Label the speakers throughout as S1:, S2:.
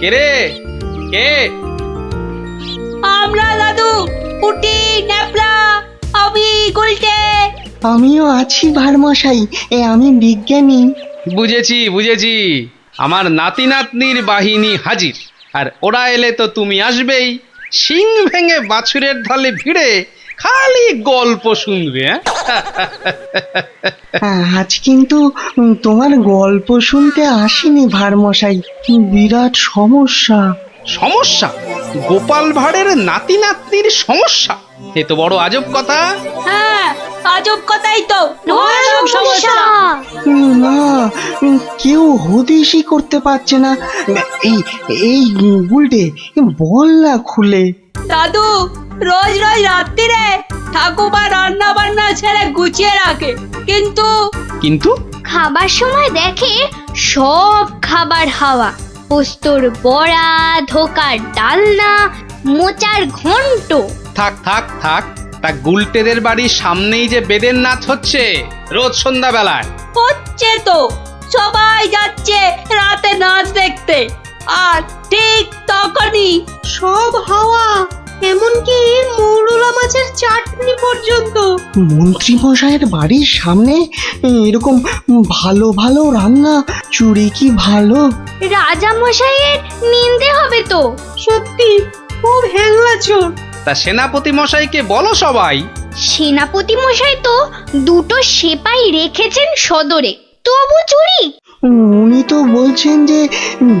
S1: কে রে? কে?
S2: আমরা দাদু, পুটি, ন্যাপলা, আমি গুলটে।
S3: আমিও আছি ভারমশাই, আমি বিজ্ঞানী।
S1: বুঝেছি বুঝেছি, আমার নাতি নাতনির বাহিনী হাজির। আর ওরা এলে তো তুমি আসবেই, শিং ভেঙে বাছুরের ঢালে ভিড়ে খালি গল্প শুনবে।
S3: আজ কিন্তু তোমার গল্প শুনতে আসিনি ভারমশাই, বিরাট সমস্যা।
S1: সমস্যা? গোপাল ভাঁড়ের নাতি নাতনির সমস্যা? এ তো বড় আজব কথা।
S2: হ্যাঁ, আজব কথাই তো। ভয়ানক সমস্যা।
S3: না, কেউ হদিশই করতে পারছে না। এই এই গুলটে, বল না খুলে।
S2: দাদু রোজ রোজ রাত্রিরে ঠাকুমা রান্না বান্না ছেড়ে গুছিয়ে রাখে, কিন্তু
S1: কিন্তু
S4: খাবার সময় দেখে সব খাবার হাওয়া, পোস্তর বড়া, ধোকার ডালনা, মোচার ঘন্ট।
S1: থাক থাক থাক, তা গুলটেদের বাড়ির সামনেই যে বেদের নাচ হচ্ছে রোজ সন্ধ্যাবেলায়।
S2: হচ্ছে তো, সবাই যাচ্ছে রাতে নাচ দেখতে, আর ঠিক তখনই সব হাওয়া, এমনকি মৌরলা মাছের চাটনি পর্যন্ত।
S3: মন্ত্রী মশাইয়ের বাড়ির সামনে এরকম ভালো ভালো রান্না, চুরি কি ভালো?
S4: রাজা মশাইয়ের নিন্দে হবে তো।
S2: সত্যি খুব হ্যাংলা চোর।
S1: তা সেনাপতি মশাইকে বলো সবাই।
S4: সেনাপতি মশাই তো দুটো সেপাই রেখেছেন সদরে, তবু চুরি।
S3: উনি তো বলছেন যে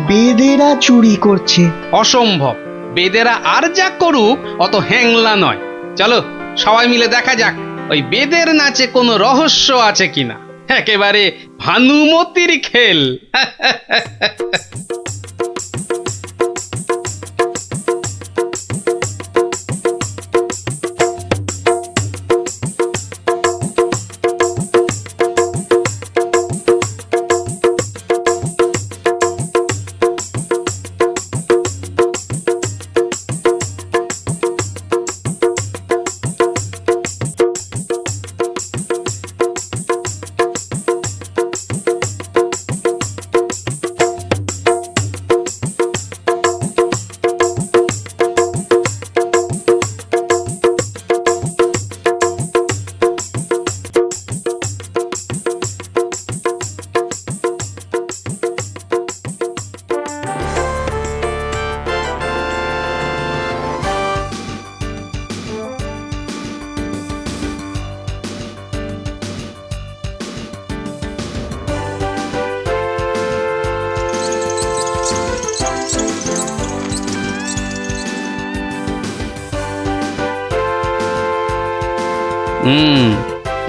S3: বেদেরা চুরি করছে।
S1: অসম্ভব, বেদেরা আর যা করুক অত হ্যাংলা নয়। চলো সবাই মিলে দেখা যাক ওই বেদের নাচে কোনো রহস্য আছে কিনা। একেবারে ভানুমতির খেল।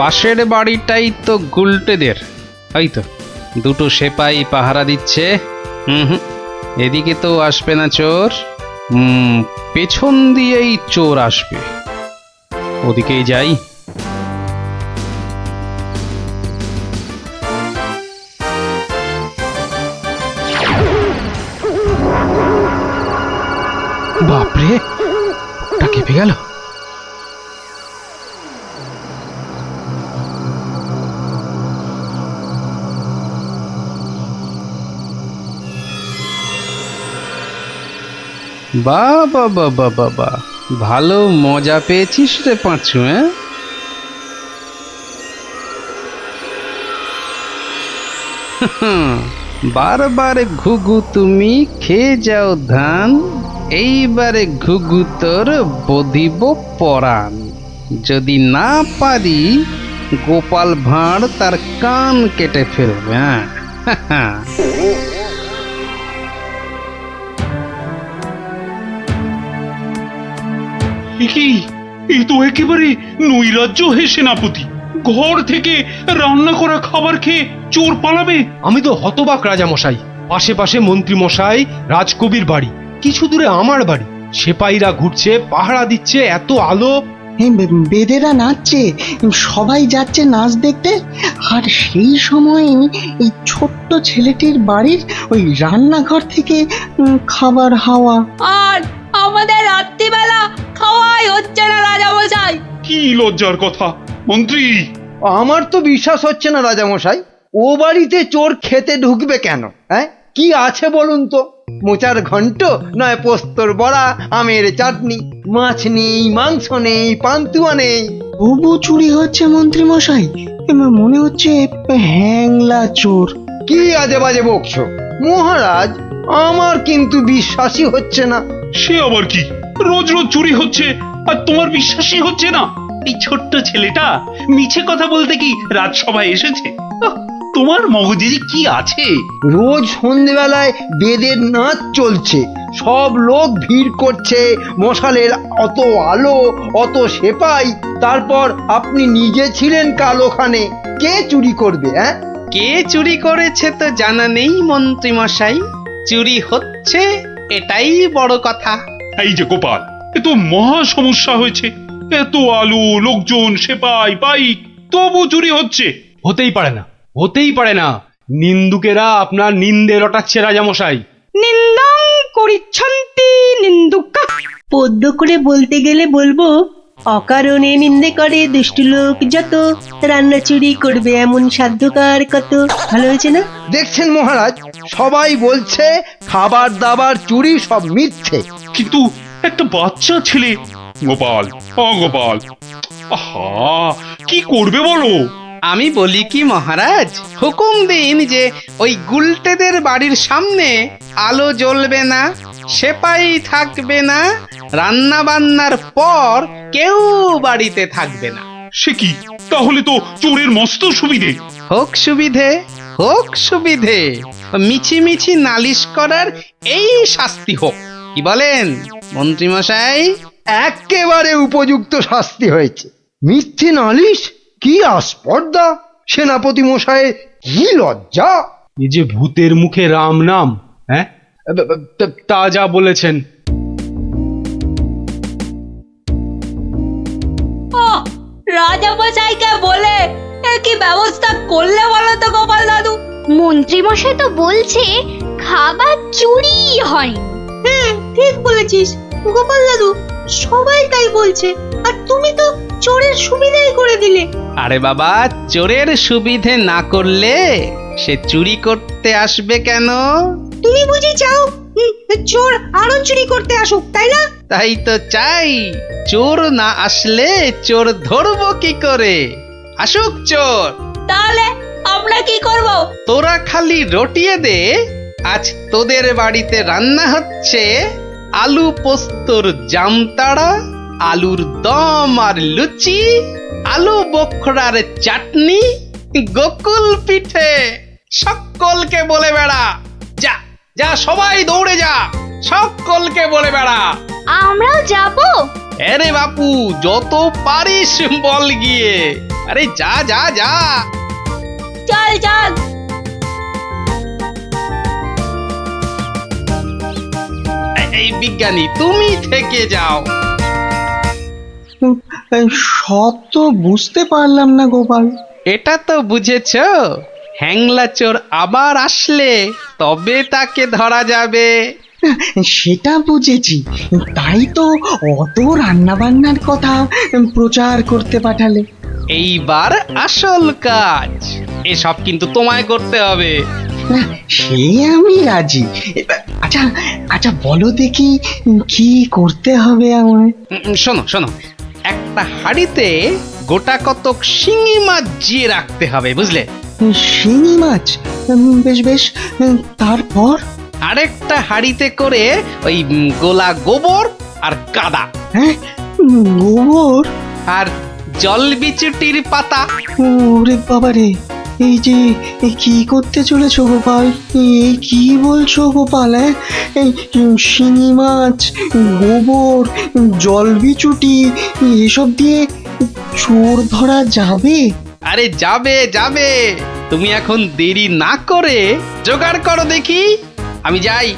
S1: পাশের বাড়িটাই তো গুলটেদের। ওই তো দুটো সেপাই পাহারা দিচ্ছে। হুম, এদিকে তো আসবে না চোর। পেছন দিয়েই চোর আসবে, ওদিকেই যাই। বাপরে, ওটা কেঁপে গেল। বাবা বাবা বাবা, ভালো মজা পেয়েছিস রে পাঁচু। বারবার ঘুঘু তুমি খেয়ে যাও ধান, এইবারে ঘুঘু তোর বধিব পরাণ। যদি না পারি গোপাল ভাঁড় তার কান কেটে ফেলবে। হ্যাঁ,
S5: কি, এই তো একেবারে নৈরাজ্য হে সেনাপতি। ঘর থেকে রান্না করা খাবার খেয়ে চোর পালাবে?
S6: আমি তো হতবাক রাজামশাই। পাশে পাশে মন্ত্রী মশাই, রাজকবির বাড়ি, কিছু দূরে আমার বাড়ি। সেপাইরা ঘুরছে, পাহারা দিচ্ছে, এত আলো।
S3: বেদেরা নাচছে, সবাই যাচ্ছে নাচ দেখতে। আর সেই সময় এই ছোট্ট ছেলেটির বাড়ির ওই রান্নাঘর থেকে খাবার হাওয়া।
S2: আর আমাদের রাত্রিবেলা খাওয়াই হচ্ছে না রাজামশাই।
S5: কি লজ্জার কথা মন্ত্রী।
S7: আমার তো বিশ্বাস হচ্ছে না রাজামশাই, ও বাড়িতে চোর খেতে ঢুকবে কেন? হ্যাঁ, কি আছে বলুন তো? মোচার ঘন্ট নয় পোস্তর বড়া, আমের চাটনি, মাছ নেই, মাংস নেই, পান্তুয়া নেই।
S3: তবু চুরি হচ্ছে মন্ত্রী মশাই, মনে হচ্ছে হ্যাংলা চোর।
S7: কি আজে বাজে বকছো মহারাজ, আমার কিন্তু বিশ্বাসই হচ্ছে না।
S5: সে আবার কি? রোজ রোজ চুরি হচ্ছে আর তোমার বিশ্বাসই হচ্ছে না? এই ছোট্ট ছেলেটা মিছে কথা বলতে কি রাজসভায় এসেছে? আহ, তোমার মগজে যে কি আছে!
S7: রোজ সন্ধেবেলায় বেদের নাচ চলছে, সব লোক ভিড় করছে, মশালের অত আলো, অত সেপাই, তারপর আপনি নিজে ছিলেন কাল ওখানে। কে চুরি করবে? হ্যাঁ,
S1: কে চুরি করেছে তো জানা নেই মন্ত্রী মশাই, চুরি হচ্ছে এটাই বড় কথা।
S5: এই যে গোপাল, এ তো মহা সমস্যা হয়েছে। এত আলো, লোকজন, সেপাই, পাইক, তবু চুরি হচ্ছে।
S6: হতেই পারে না, হতেই পারে না। নিন্দুকেরা আপনার নিন্দে রটাচ্ছে রাজামশাই।
S2: নিন্দং করিচ্ছন্তি নিন্দুকা। পদ্য করে বলতে গেলে বলবো, অকারণে নিন্দে করে দুষ্টু লোক যত, রান্না চুরি করবে এমন সাধ্যকার কত। ভালো হয়েছে না?
S7: দেখছেন মহারাজ, সবাই বলছে খাবার দাবার চুরি সব মিথ্যে।
S5: কিন্তু একটা বাচ্চা ছেলে। গোপাল, গোপাল, আহা, কি করবে বলো?
S1: আমি বলি কি মহারাজ, হুকুম দিন যে ওই গুলটেদের বাড়ির সামনে আলো জ্বলবে না, সেপাই থাকবে না, রান্না বান্নার পর কেউ বাড়িতে থাকবে না।
S5: সে কি? তাহলে তো চোরের মস্ত সুবিধে।
S1: হোক সুবিধে, হোক সুবিধে, মিছি মিছি নালিশ করার এই শাস্তি হোক। কি বলেন মন্ত্রী মশাই?
S7: একেবারে উপযুক্ত শাস্তি হয়েছে। মিথ্যে নালিশ, কি আস্পর্ধা! সেনাপতি মশাইয়ের কি লজ্জা!
S6: এই যে ভূতের মুখে রাম নাম, হ্যাঁ, তা যা বলেছেন।
S2: রাজামশাইকে বলে কি ব্যবস্থা করলে বলো তো গোপাল দাদু?
S4: মন্ত্রী মশাই তো বলছে খাবার চুরি হয়।
S2: হ্যাঁ, ঠিক বলেছিস গোপাল দাদু, সবাই তাই বলছে, আর তুমি তো চোরের সুবিধাই করে দিলে।
S1: আরে বাবা, চোরের সুবিধে না করলে সে চুরি করতে আসবে কেন?
S2: তুমি বুঝি চাও চোর আরো চুরি করতে আসুক, তাই না?
S1: তাই তো চাই। চোর না আসলে চোর ধরবো কি করে? আসুক চোর।
S2: তাহলে আমরা কি করব?
S1: তোরা খালি রটিয়ে দে, আজ তোদের বাড়িতে রান্না হচ্ছে আলু পোস্তর জামতাড়া, আলুর দম আর লুচি, আলু বোখরার চাটনি, গোকুল পিঠে। সকলকে বলে বেড়া, যা যা, সবাই দৌড়ে যা, সকলকে বলে বেড়া।
S4: আমরাও যাবো?
S1: আরে বাপু, যত পারিস বল গিয়ে। আরে যা যা যা।
S2: চল চল।
S1: এই বিজ্ঞানী, তুমি থেকে যাও।
S3: সব তো বুঝতে পারলাম না গোপাল।
S1: এটা তো বুঝেছ, হ্যাংলা চোর আবার আসলে তবে তাকে ধরা যাবে।
S3: সেটা বুঝেছি, তাই তো অত রান্না বান্নার কথা প্রচার করতে পাঠালে।
S1: এইবার আসল কাজ, এসব কিন্তু তোমায় করতে হবে।
S3: না, সে আমি রাজি। আচ্ছা আচ্ছা, বলো দেখি কি করতে হবে আমায়।
S1: শোনো শোনো, একটা হাঁড়িতে গোটা কতক শিঙি মাছ জিয়ে রাখতে হবে, বুঝলে?
S3: শিঙি মাছ? বেশ বেশ, তারপর?
S1: আরেকটা হাঁড়িতে করে ওই গোলা গোবর আর কাদা
S3: হ্যাঁ, গোবর
S1: আর জল বিচুটির পাতা।
S3: ওরে বাবারে, এই যে কি করতে চলেছো গোপাল? এই কি বলছো গোপাল? এই শিঙি মাছ, গোবর, জলবিচুটি, এসব দিয়ে চোর ধরা যাবে?
S1: আরে যাবে যাবে, তুমি এখন দেরি না করে জোগাড় করো দেখি। আমি যাই,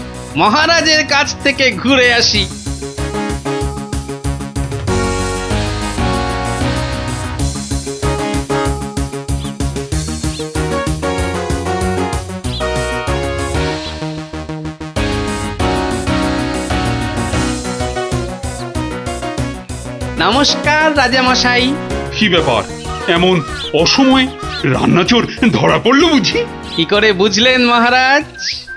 S1: মহারাজের কাছ থেকে ঘুরে আসি। নমস্কার রাজামশাই।
S5: কি ব্যাপার, এমন অসময়ে রান্নাচোর ধরা পড়লো বুঝি?
S1: কি করে বুঝলেন মহারাজ?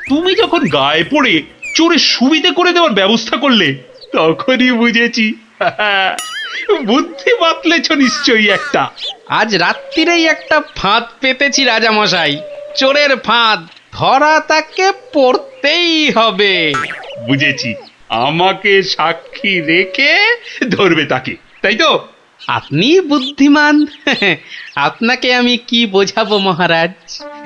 S5: তুমি যখন গায়ে পড়ে চোরের সুবিধে করে দেওয়ার ব্যবস্থা করলে তখনই বুঝেছি বুদ্ধি বাতলেছ নিশ্চয়ই একটা।
S1: আজ রাত্রিরেই একটা ফাঁদ পেতেছি রাজামশাই, চোরের ফাঁদ, ধরা তাকে পড়তেই হবে।
S5: বুঝেছি, আমাকে সাক্ষী রেখে ধরবে তাকে, তাই তো?
S1: আপনি বুদ্ধিমান, আপনাকে আমি কি বোঝাবো মহারাজ?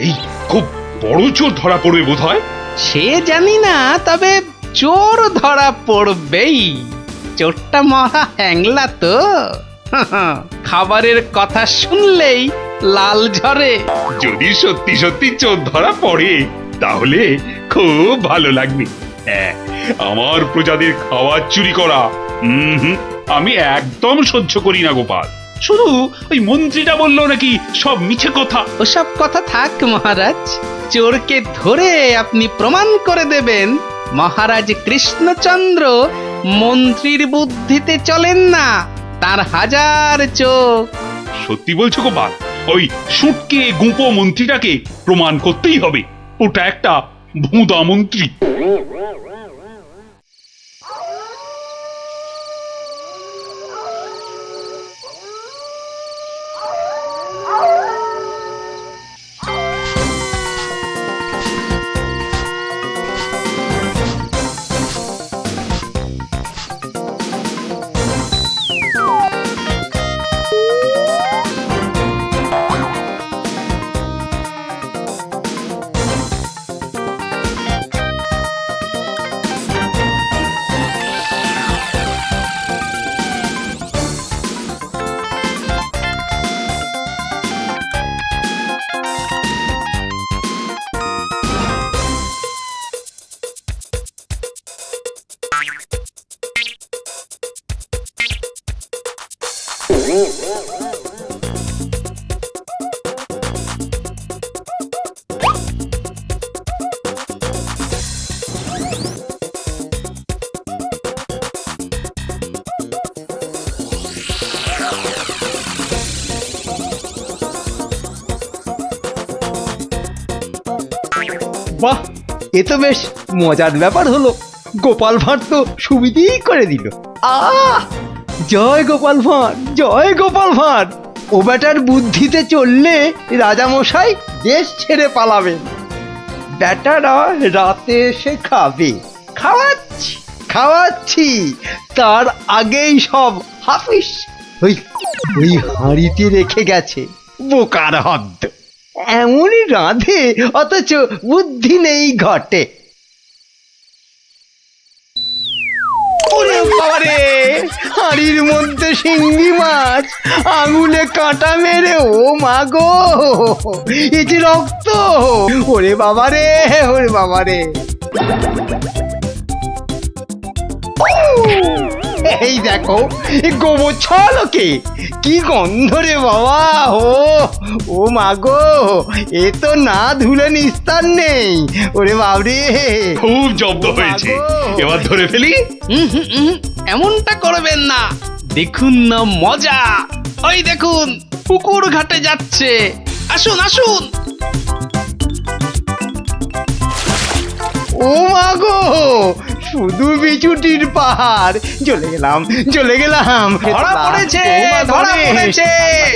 S5: এই খুব বড় চোর ধরা পড়বে বোধ হয়।
S1: সে জানি না, তবে চোর ধরা পড়বেই। চোরটা মহা হ্যাংলা তো, খাবারের কথা শুনলেই লাল ঝরে।
S5: যদি সত্যি সত্যি চোর ধরা পড়ে তাহলে খুব ভালো লাগবে। হ্যাঁ, আমার প্রজাদের খাবার চুরি করা আমি একদম সহ্য করি না গোপাল। শুধু ওই মন্ত্রীটা বললো নাকি সব মিছে কথা।
S1: ওসব কথা থাক মহারাজ, চোরকে ধরে আপনি প্রমাণ করে দেবেন মহারাজ কৃষ্ণচন্দ্র মন্ত্রীর বুদ্ধিতে চলেন না, তার হাজার চোখ।
S5: সত্যি বলছো গোপাল? ওই সুটকে গুঁপো মন্ত্রীটাকে প্রমাণ করতেই হবে ওটা একটা ভুঁদা মন্ত্রী।
S7: বাহ, এ তো বেশ মজার ব্যাপার হলো। গোপাল ভাঁড় তো সুবিধেই করে দিল। আহ, জয় গোপাল ভাঁড়, জয় গোপাল ভাঁড়। ও বেটার বুদ্ধিতে চললে রাজামশাই দেশ ছেড়ে পালাবেন। বেটারা রাতে এসে খাবে, খাওয়াচ্ছি খাওয়াচ্ছি, তার আগেই সব হাফিস ওই ওই হাঁড়িতে রেখে গেছে। বোকার হদ্দ, এমনই রাঁধে অথচ বুদ্ধি নেই ঘটে। ওরে বাবারে, হাঁড়ির মধ্যে শিঙ্গি মাছ, আঙুলে কাঁটা মেরে, ও মা গো, এই যে রক্ত! ওরে বাবারে, ওরে বাবারে! এই দেখো, গোবর ছলকে কি গন্ধ রে বাবা! ও মা গো, এ তো না ধুলে নিস্তার নেই। ওরে বাবরে,
S5: খুব জব্দ হয়েছে, এবার ধরে ফেলি।
S1: এমনটা করবেন না, দেখুন না মজা। ওই দেখুন, পুকুর ঘাটে যাচ্ছে, আসুন আসুন।
S7: ও মা গো, শুধু বিচুটির পাহাড়। চলে গেলাম, চলে গেলাম।
S1: ধরা পড়েছে,
S7: ও মা গো
S1: ধরা
S7: রে।
S1: পড়েছে।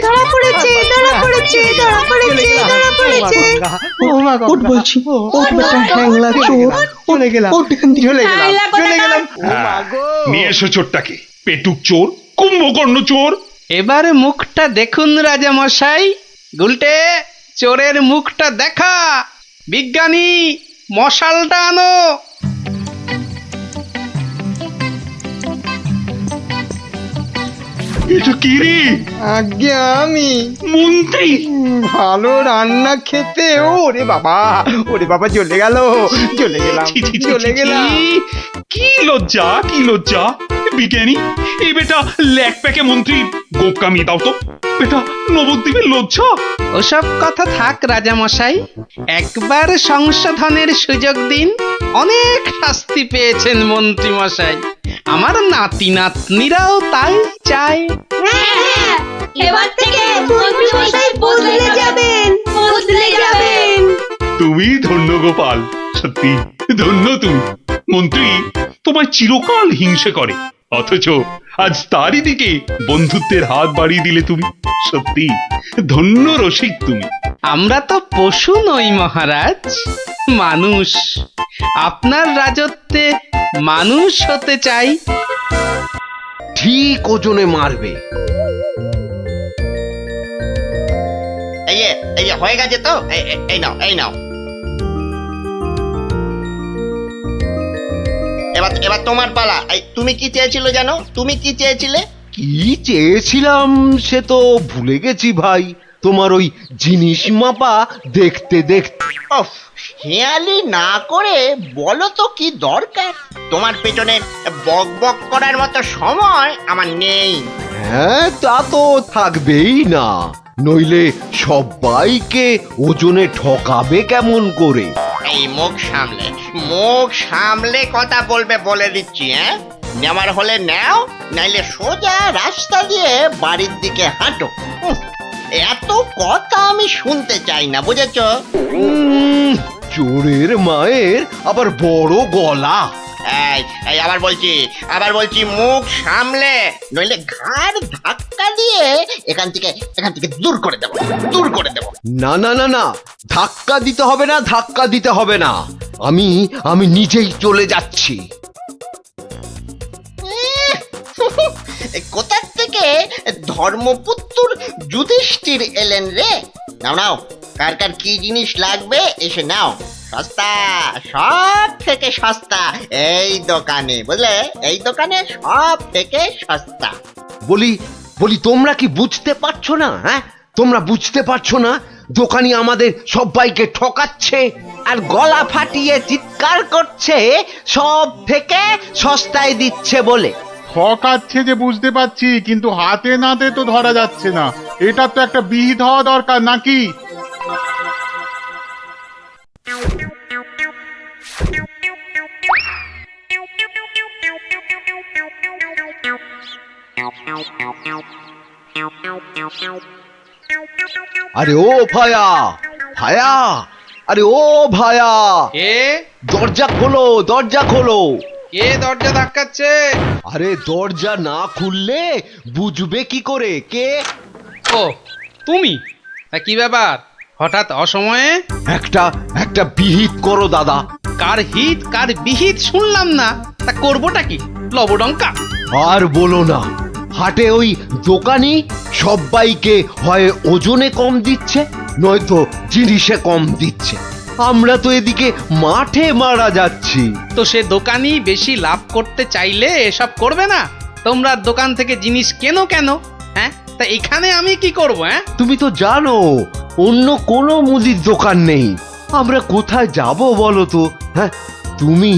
S2: ধরা পড়েছে, ধরা পড়েছে, ধরা পড়েছে, ধরা পড়েছে।
S7: ও মা গো,
S3: ওঠ বলছি, ওঠ বেটা হ্যাংলা চোর,
S7: চলে গেলাম,
S3: ওঠ এখান থেকে।
S7: চলে গেলাম,
S2: হ্যাংলা
S7: চলে
S2: কোথাকার।
S7: গেলাম। ও মা গো।
S5: নিয়ে এসো চোরটাকে, পেটুক চোর, কুম্ভকর্ণ চোর।
S1: এবার মুখটা দেখুন রাজা মশাই। গুলটে, চোরের মুখটা দেখা। বিজ্ঞানী, মশালটা আনো।
S5: এটা কি রে?
S7: আজ্ঞে আমি
S5: মন্ত্রী?
S7: ভালো রান্না খেতে। ওরে বাবা, ওরে বাবা, চলে গেল, চলে গেলাম,
S5: ছি, ছি, ছি,
S7: চলে
S5: ছি,
S7: গেলাম।
S5: কি লজ্জা, কি লজ্জা! বিজ্ঞানী, এই বেটা ল্যাক প্যাকে মন্ত্রী গোপ কামিয়ে দাও তো। বেটা নবদ্বীপের লজ্জা।
S1: ওসব কথা থাক রাজা মশাই, একবার সংশোধনের সুযোগ দিন। অনেক শাস্তি পেয়েছেন মন্ত্রী মশাই, আমার নাতি নাতনিরাও তাই চায়।
S4: হ্যাঁ,
S2: এবার থেকে মন্ত্রী মশাই বদলে যাবেন, বদলে যাবেন।
S5: তুমি ধন্য গোপাল, সত্যি ধন্য তুমি। মন্ত্রী তোমায় চিরকাল হিংসে করে, অথচ আজ তারই দিকে বন্ধুত্বের হাত বাড়িয়ে দিলে তুমি। সত্যি ধন্য রসিক তুমি।
S1: আমরা তো পশু নই মহারাজ, মানুষ। আপনার রাজত্বে মানুষ হতে চাই।
S8: ঠিক ওজনে মারবে।
S9: এই যে হয়ে গেছে তো, এই নাও এই নাও। এবার তোমার পালা। তুমি কি চেয়েছিলে জানো? তুমি কি চেয়েছিলে?
S8: কি চেয়েছিলাম সে তো ভুলে গেছি ভাই। তোমার ওই জিনিস মাপা দেখতে দেখতে।
S9: ওফ, হেয়ালি না করে বলো তো কি দরকার? তোমার পেছনে বক বক করার মতো সময় আমার নেই।
S8: হ্যাঁ, তা তো থাকবেই না, নইলে সবাইকে ওজনে ঠকাবে কেমন করে?
S9: এই মুখ সামলে কথা বলবে বলে দিচ্ছি। নেওয়ার হলে নাও, নাইলে সোজা রাস্তা দিয়ে বাড়ির দিকে হাঁটো। এত কথা আমি শুনতে চাই না, বুঝেছো?
S8: চোরের মায়ের আবার বড় গলা।
S9: এই আবার বলছি মুখ সামলে, নইলে ঘাড় ধাক্কা দিয়ে এখান থেকে দূর করে দেবো।
S8: না না না না, ধাক্কা দিতে হবে না, ধাক্কা দিতে হবে না। আমি নিজেই চলে যাচ্ছি।
S9: কোথার থেকে ধর্মপুত্র যুধিষ্ঠির এলেন রে? নাও কার কার কি জিনিস লাগবে এসে নাও। সস্তা, সব থেকে সস্তা এই দোকানে, বুঝলে? এই দোকানে সব থেকে সস্তা।
S8: বলি তোমরা কি বুঝতে পারছো না? হ্যাঁ, তোমরা বুঝতে পারছো না দোকানি আমাদের সবাইকে ঠকাচ্ছে আর গলা ফাটিয়ে চিৎকার করছে সব থেকে সস্তায় দিচ্ছে বলে।
S10: ঠকাচ্ছে যে বুঝতে পারছি, কিন্তু হাতে নাতে তো ধরা যাচ্ছে না। এটা তো একটা বিহিত হওয়া দরকার নাকি?
S8: আরে ও ভায়া, আরে ও ভায়া,
S1: কে
S8: দরজা খোলো, দরজা খোলো।
S1: কে দরজা ধাক্কাচ্ছে?
S8: আরে দরজা না খুললে বুঝবে কি করে কে?
S1: ও তুমি? তা কি ব্যাপার হঠাৎ অসময়ে?
S8: একটা বিহিত করো দাদা।
S1: কার হিত কার বিহিত শুনলাম না, তা করবোটা কি? লবডঙ্কা?
S8: আর বলো না, হাটে ওই দোকানি সবাইকে হয় ওজনে কম দিচ্ছে, নয়তো জিনিসে কম দিচ্ছে। আমরা তো এদিকে মাঠে মারা যাচ্ছি।
S1: তো সে দোকানি বেশি লাভ করতে চাইলে এসব করবে না? তোমরা দোকান থেকে জিনিস কেন? হ্যাঁ, তা এখানে আমি কি করব? হ্যাঁ,
S8: তুমি তো জানো অন্য কোনো মুদির দোকান নেই। আমরা কোথায় যাব বলো তো? হ্যাঁ, তুমি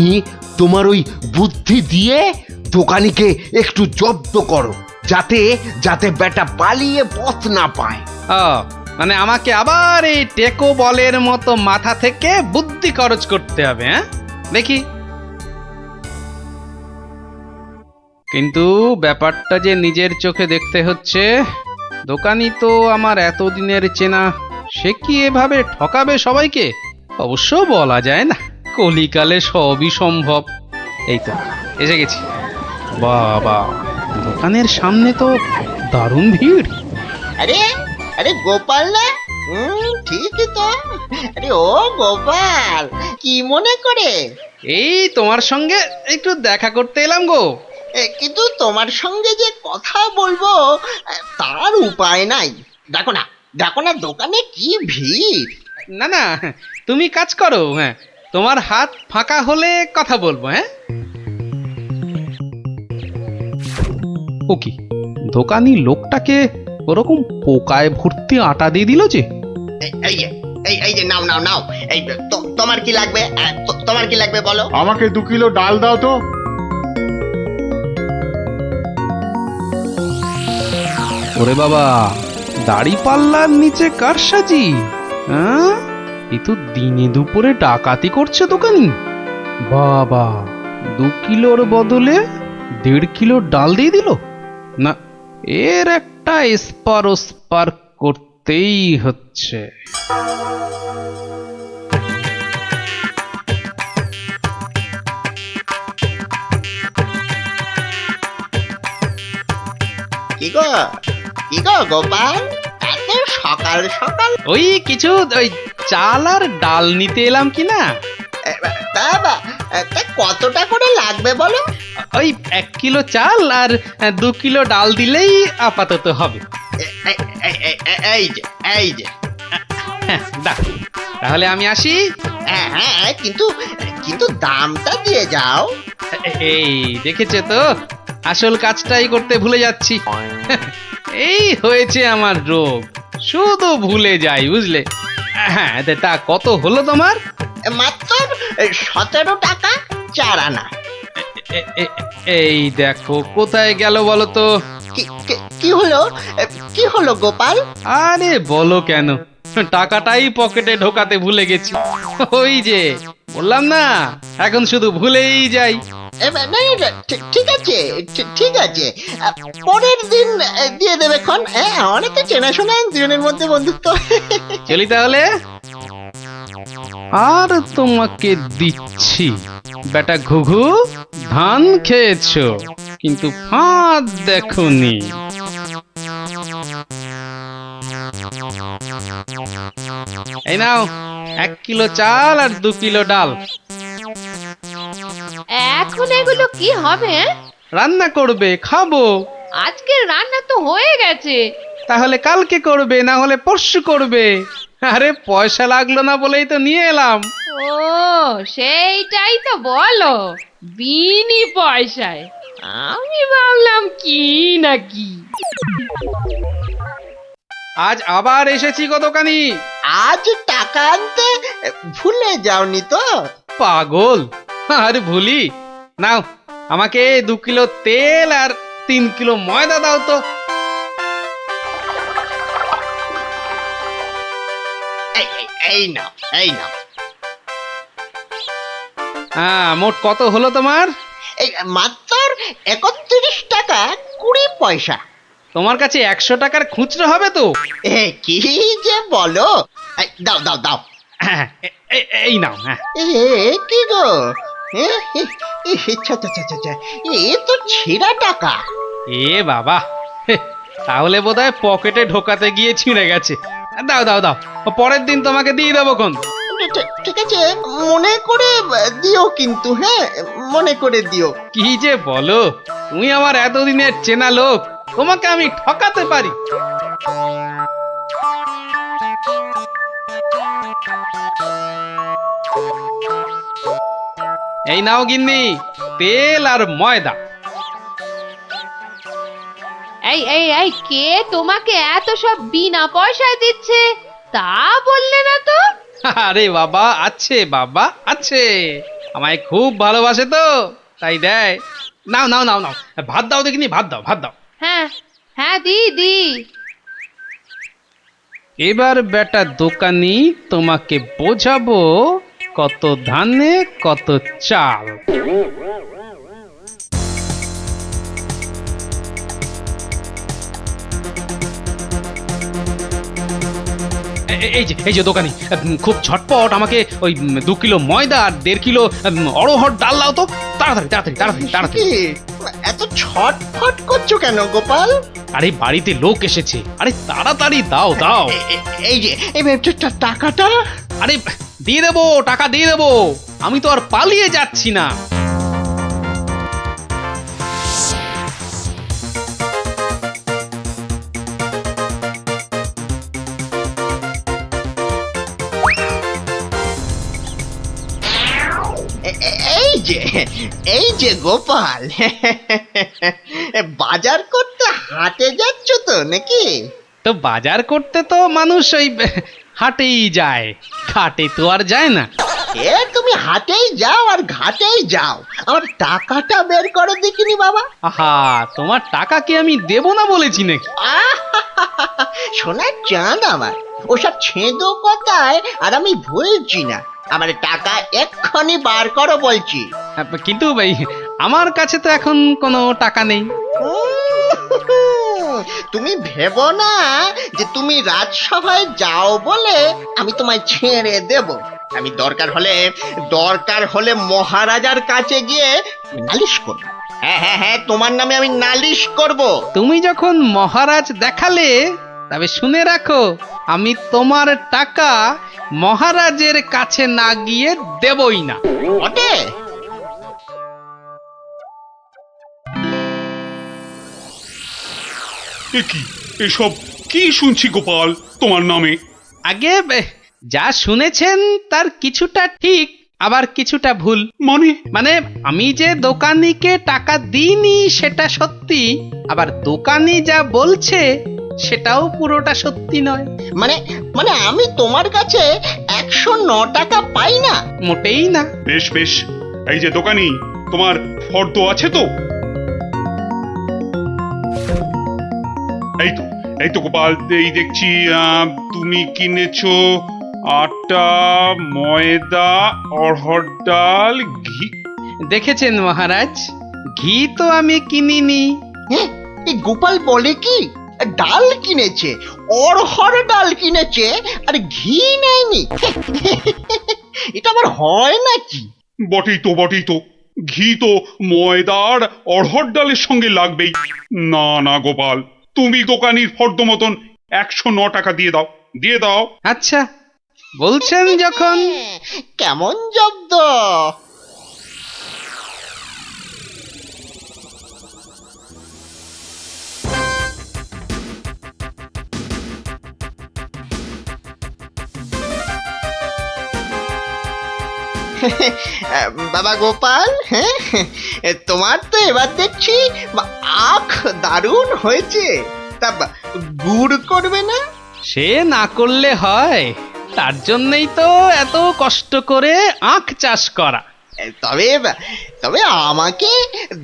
S8: তোমার ওই বুদ্ধি দিয়ে দোকানিকে একটু জব্দ করো, যাতে বেটা পালিয়ে পথ না পায়।
S1: ও মানে আমাকে আবার এই টেকো বলের মতো মাথা থেকে বুদ্ধি খরচ করতে হবে? হ্যাঁ, দেখি। কিন্তু ব্যাপারটা যে নিজের চোখে দেখতে হচ্ছে। দোকানি তো আমার এতদিনের চেনা, সে কি এভাবে ঠকাবে সবাইকে? অবশ্য বলা যায় না, কলিকালে সবই সম্ভব। এই তো এসে গেছি। বাবা, দোকানের সামনে তো দারুণ ভিড়।
S9: আরে গোপাল না? ঠিকই তো। আরে ও গোপাল, কি মনে করে?
S1: এই তোমার সঙ্গে একটু দেখা করতে এলাম গো।
S9: কিন্তু তোমার সঙ্গে যে কথা বলবো তার উপায় নাই। দেখো না দোকানে কি ভিড়।
S1: না তুমি কাজ করো। হ্যাঁ, তোমার হাত ফাঁকা হলে কথা বলবো। হ্যাঁ, ও কি দোকানি লোকটাকে ওরকম পোকায় ভর্তি আটা দিয়ে দিল যে?
S9: এই যে নাও। এই তোমার কি লাগবে? তোমার কি লাগবে বলো?
S10: আমাকে 2 কিলো ডাল দাও তো।
S1: ওরে বাবা, দাড়ি পাল্লার নিচে কারসাজি। হ্যাঁ, এ তো দিনে দুপুরে ডাকাতি করছে দোকানি। বাবা, 2 কিলোর বদলে 1.5 কিলো ডাল দিয়ে দিল। না, এর একটা স্পার করতেই হচ্ছে।
S9: কি গো গোপাল, এত সকাল সকাল?
S1: ওই কিছু ওই চাল আর ডাল নিতে এলাম কি না।
S9: বাবা, তা কতটা করে লাগবে বলো?
S1: ওই 1 কিলো চাল আর 2 কিলো ডাল দিলেই আপাতত হবে।
S9: এই যে এই যে।
S1: হ্যাঁ, দাও। তাহলে আমি আসি।
S9: হ্যাঁ হ্যাঁ, কিন্তু কিন্তু দামটা দিয়ে যাও।
S1: এই দেখেছে তো, আসল কাজটাই করতে ভুলে যাচ্ছি। এই হয়েছে আমার রোগ, শুধু ভুলে যাই, বুঝলে। হ্যাঁ, তা কত হলো তোমার?
S9: মাত্র 17 টাকা 4 আনা।
S1: এই দেখো, কোথায় গেল বলো তো?
S9: কি হলো? কি হলো গোপাল?
S1: আরে বলো কেন, টাকাটাই পকেটে ঢোকাতে ভুলে গেছি। ওই যে বললাম না, এখন শুধু ভুলেই যাই।
S9: ঠিক আছে, ঠিক আছে, পরের দিন দিয়ে দেবে খন। অনেকে চেনাশোনা, দুজনের মধ্যে বন্ধুত্ব।
S1: চলি তাহলে। আর তোমাকে দিচ্ছি, বেটা ঘুঘু, ধান খেয়েছো কিন্তু ফাঁদ দেখোনি। এই নাও 1 কিলো চাল আর 2 কিলো ডাল।
S11: এখন এগুলো কি হবে?
S1: রান্না করবে, খাবো।
S11: আজকে রান্না তো হয়ে গেছে।
S1: তাহলে কালকে করবে, না হলে পরশু করবে। আরে পয়সা লাগলো না বলেই তো নিয়ে এলাম।
S11: ও, সেইটাই তো বলো, বিনি পয়সায়। আমি ভাবলাম কি না কি।
S1: আজ আবার এসেছি গো দোকানি।
S9: আজ টাকা আনতে ভুলে যাওনি তো?
S1: পাগল, আরে ভুলি। নাও, আমাকে 2 কিলো তেল আর 3 কিলো ময়দা দাও তো।
S9: এই নাও, এই নাও।
S1: হ্যাঁ, মোট কত হলো তোমার?
S9: এই মাত্র 31 টাকা 20 পয়সা।
S1: তোমার কাছে 100 টাকার খুচরো হবে তো?
S9: কি যে বলো! দাও দাও দাও।
S1: হ্যাঁ, এই নাও। হ্যাঁ,
S9: কি গো, এ তো ছেঁড়া টাকা।
S1: এ বাবা, তাহলে বোধহয় পকেটে ঢোকাতে গিয়ে ছিঁড়ে গেছে। দাও দাও দাও, পরের দিন তোমাকে দিয়ে দেবো কোন।
S9: ঠিক আছে, মনে করে দিও কিন্তু। হ্যাঁ, মনে করে দিও।
S1: কি যে বলো, তুমি আমার এতদিনের চেনা লোক, তোমাকে আমি ঠকাতে পারি? এই নাও গিন্নি, তেল আর ময়দা।
S11: এই এই এই, কে তোমাকে এত সব বিনা পয়সায় দিচ্ছে তা বললে না তো?
S1: আরে বাবা, আছে বাবা, আছে। আমায় খুব ভালোবাসে তো, তাই দেয়। নাও নাও নাও নাও, ভাত দাও দেখিনি, ভাত দাও, ভাত দাও।
S11: হ্যাঁ হ্যাঁ, দি দি।
S1: এবার বেটা দোকানি, তোমাকে বোঝাবো কত ধানে কত চাল। এই যে দোকানি, খুব ঝটপট আমাকে ওই 2 কিলো ময়দা আর 1.5 কিলো অড়হর ডাল দাও তো, তাড়াতাড়ি তাড়াতাড়ি তাড়াতাড়ি তাড়াতাড়ি।
S9: এত ছটফট করছো কেন গোপাল?
S1: আরে বাড়িতে লোক এসেছে, আরে তাড়াতাড়ি দাও দাও।
S9: এই যে টাকাটা।
S1: আরে দিয়ে দেবো, টাকা দিয়ে দেবো, আমি তো আর পালিয়ে যাচ্ছি না।
S9: এই যে গোপাল, বাজার করতে হাটে যাচ্ছ তো নাকি?
S1: তো বাজার করতে তো মানুষ ওই হাটেই যায়, ঘাটে তো আর যায় না।
S9: তুমি হাটেই যাও আর ঘাটেই যাও, আমার টাকাটা বের করে দেখিনি বাবা।
S1: আহা, তোমার টাকা কি আমি দেব না বলেছি নাকি?
S9: সোনার চাঁদ আমার, ওসব ছেঁদো কথায় আর আমি ভুলছি না। আমার টাকা এক্ষুনি বার করো বলছি।
S1: কিন্তু ভাই, আমার কাছে তো এখন কোনো টাকা নেই।
S9: তুমি ভেবো না যে তুমি রাজসভায় যাও বলে আমি তোমায় ছেড়ে দেব। আমি দরকার হলে মহারাজার কাছে গিয়ে নালিশ করব। হ্যাঁ হ্যাঁ হ্যাঁ, তোমার নামে আমি নালিশ করব।
S1: তুমি যখন মহারাজ দেখালে, তবে শুনে রাখো, আমি তোমার টাকা মহারাজের কাছে না গিয়ে দেবই না।
S9: বটে?
S5: এ কি এসব কি শুনছি গোপাল তোমার নামে?
S1: আগে যা শুনেছেন তার কিছুটা ঠিক, আবার কিছুটা ভুল। মানে আমি যে দোকানিকে টাকা দিইনি সেটা সত্যি, আবার দোকানি যা বলছে সেটাও পুরোটা সত্যি নয়।
S9: মানে মানে আমি তোমার কাছে 109 টাকা পাই না?
S1: মোটেই না।
S5: বেশ বেশ, এই যে দোকানি, তোমার ফর্দ আছে তো? এই তো গোপাল, এই দেখছি তুমি কিনেছো আটা, ময়দা, অড়হর ডাল, ঘি।
S1: দেখেছেন মহারাজ, ঘি তো আমি কিনিনি।
S9: হ্যাঁ, এই গোপাল বলে কি ডাল কিনেছে, অড়হর ডাল কিনেছে, আর ঘি নেয়নি? এটা আবার হয় নাকি?
S5: বটেই তো, ঘি তো ময়দার অড়হর ডালের সঙ্গে লাগবেই। না না গোপাল, তুমি দোকানির ফর্দ মতন 109 টাকা দিয়ে দাও।
S1: আচ্ছা, বলছেন যখন।
S9: কেমন জব্দ? বাবা গোপাল, হ্যাঁ, তোমার তো এবার দেখছি আখ দারুণ হয়েছে। তা গুড় করবে না?
S1: সে না করলে হয়, তার জন্যই তো এত কষ্ট করে আখ চাষ করা।
S9: তবে তবে আমাকে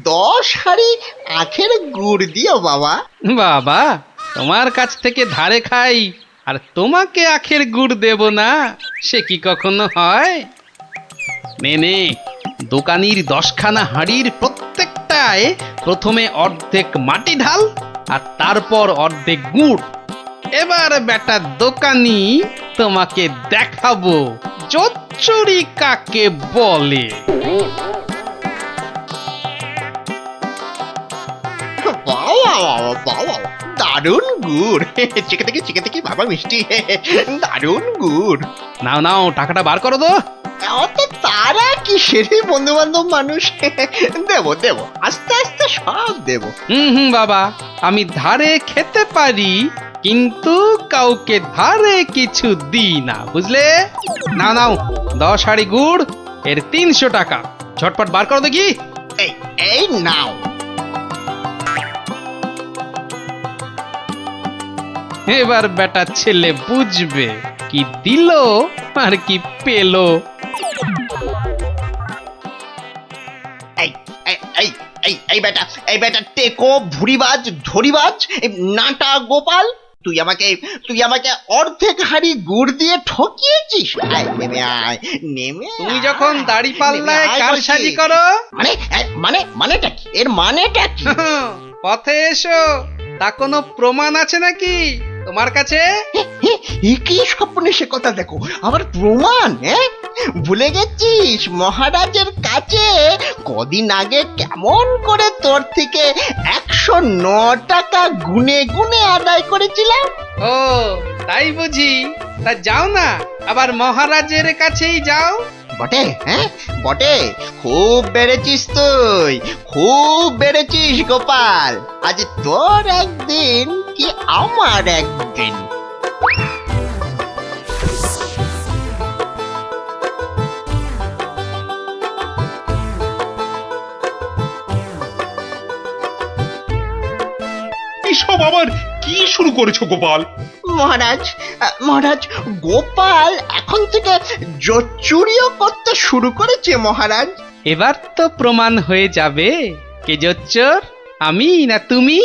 S9: 10 হাঁড়ি আখের গুড় দিও বাবা।
S1: বাবা, তোমার কাছ থেকে ধারে খাই আর তোমাকে আখের গুড় দেব না, সে কি কখনো হয়? নে, দোকানির 10খানা হাঁড়ির প্রত্যেকটায় প্রথমে অর্ধেক মাটি ঢাল আর তারপর অর্ধেক গুড়। এবার বেটা দোকানি, তোমাকে দেখাবো জোচ্চুরি কাকে বলে।
S9: বাবা, দারুণ গুড়, চেকে থেকে বাবা মিষ্টি, দারুণ গুড়।
S1: নাও টাকাটা বার করো তো।
S9: অত তারা কি সেরে, বন্ধু বান্ধব মানুষ, দেব আস্তে আস্তে সব দেব।
S1: বাবা, আমি ধারে খেতে পারি, কিন্তু কাউকে ধারে কিছু দিই না, বুঝলে? নাও 10 হাঁড়ি গুড়, এর 300 টাকা। ঝটপট বার করো দেখি।
S9: এই নাও।
S1: এবার বেটা ছেলে বুঝবে কি দিল আর কি পেলো।
S9: এই বেটা টেকো, ভুরিবাজ, ধরিবাজ, নাটা গোপাল, তুই আমাকে অর্ধেক হাঁড়ি গুড় দিয়ে ঠকিয়েছিস। নেমে
S1: তুমি যখন দাড়ি পাল্লায় কারসাজি করো,
S9: মানেটা কি? এর মানেটা কি?
S1: পথে এসো, তা কোনো প্রমাণ আছে নাকি তোমার কাছে?
S9: কি স্বপ্নে সে কথা, দেখো আবার প্রমাণ? ভুলে গেছিস মহারাজের কাছে কদিন আগে কেমন করে তোর থেকে 109 টাকা গুনে গুনে আদায় করেছিলাম?
S1: ও তাই বুঝি? তা যাও না, আবার মহারাজের কাছেই যাও।
S9: বটে, বটে, খুব বেড়েছিস তুই, খুব বেড়েছিস গোপাল। আজ তোর একদিন কি আমার একদিন।
S5: এসব আবার কি শুরু করেছো গোপাল?
S9: মহারাজ, গোপাল এখন থেকে জোচ্চুরিও করতে শুরু করেছে মহারাজ।
S1: এবার তো প্রমাণ হয়ে যাবে কে জোচ্চোর, আমি না তুমি।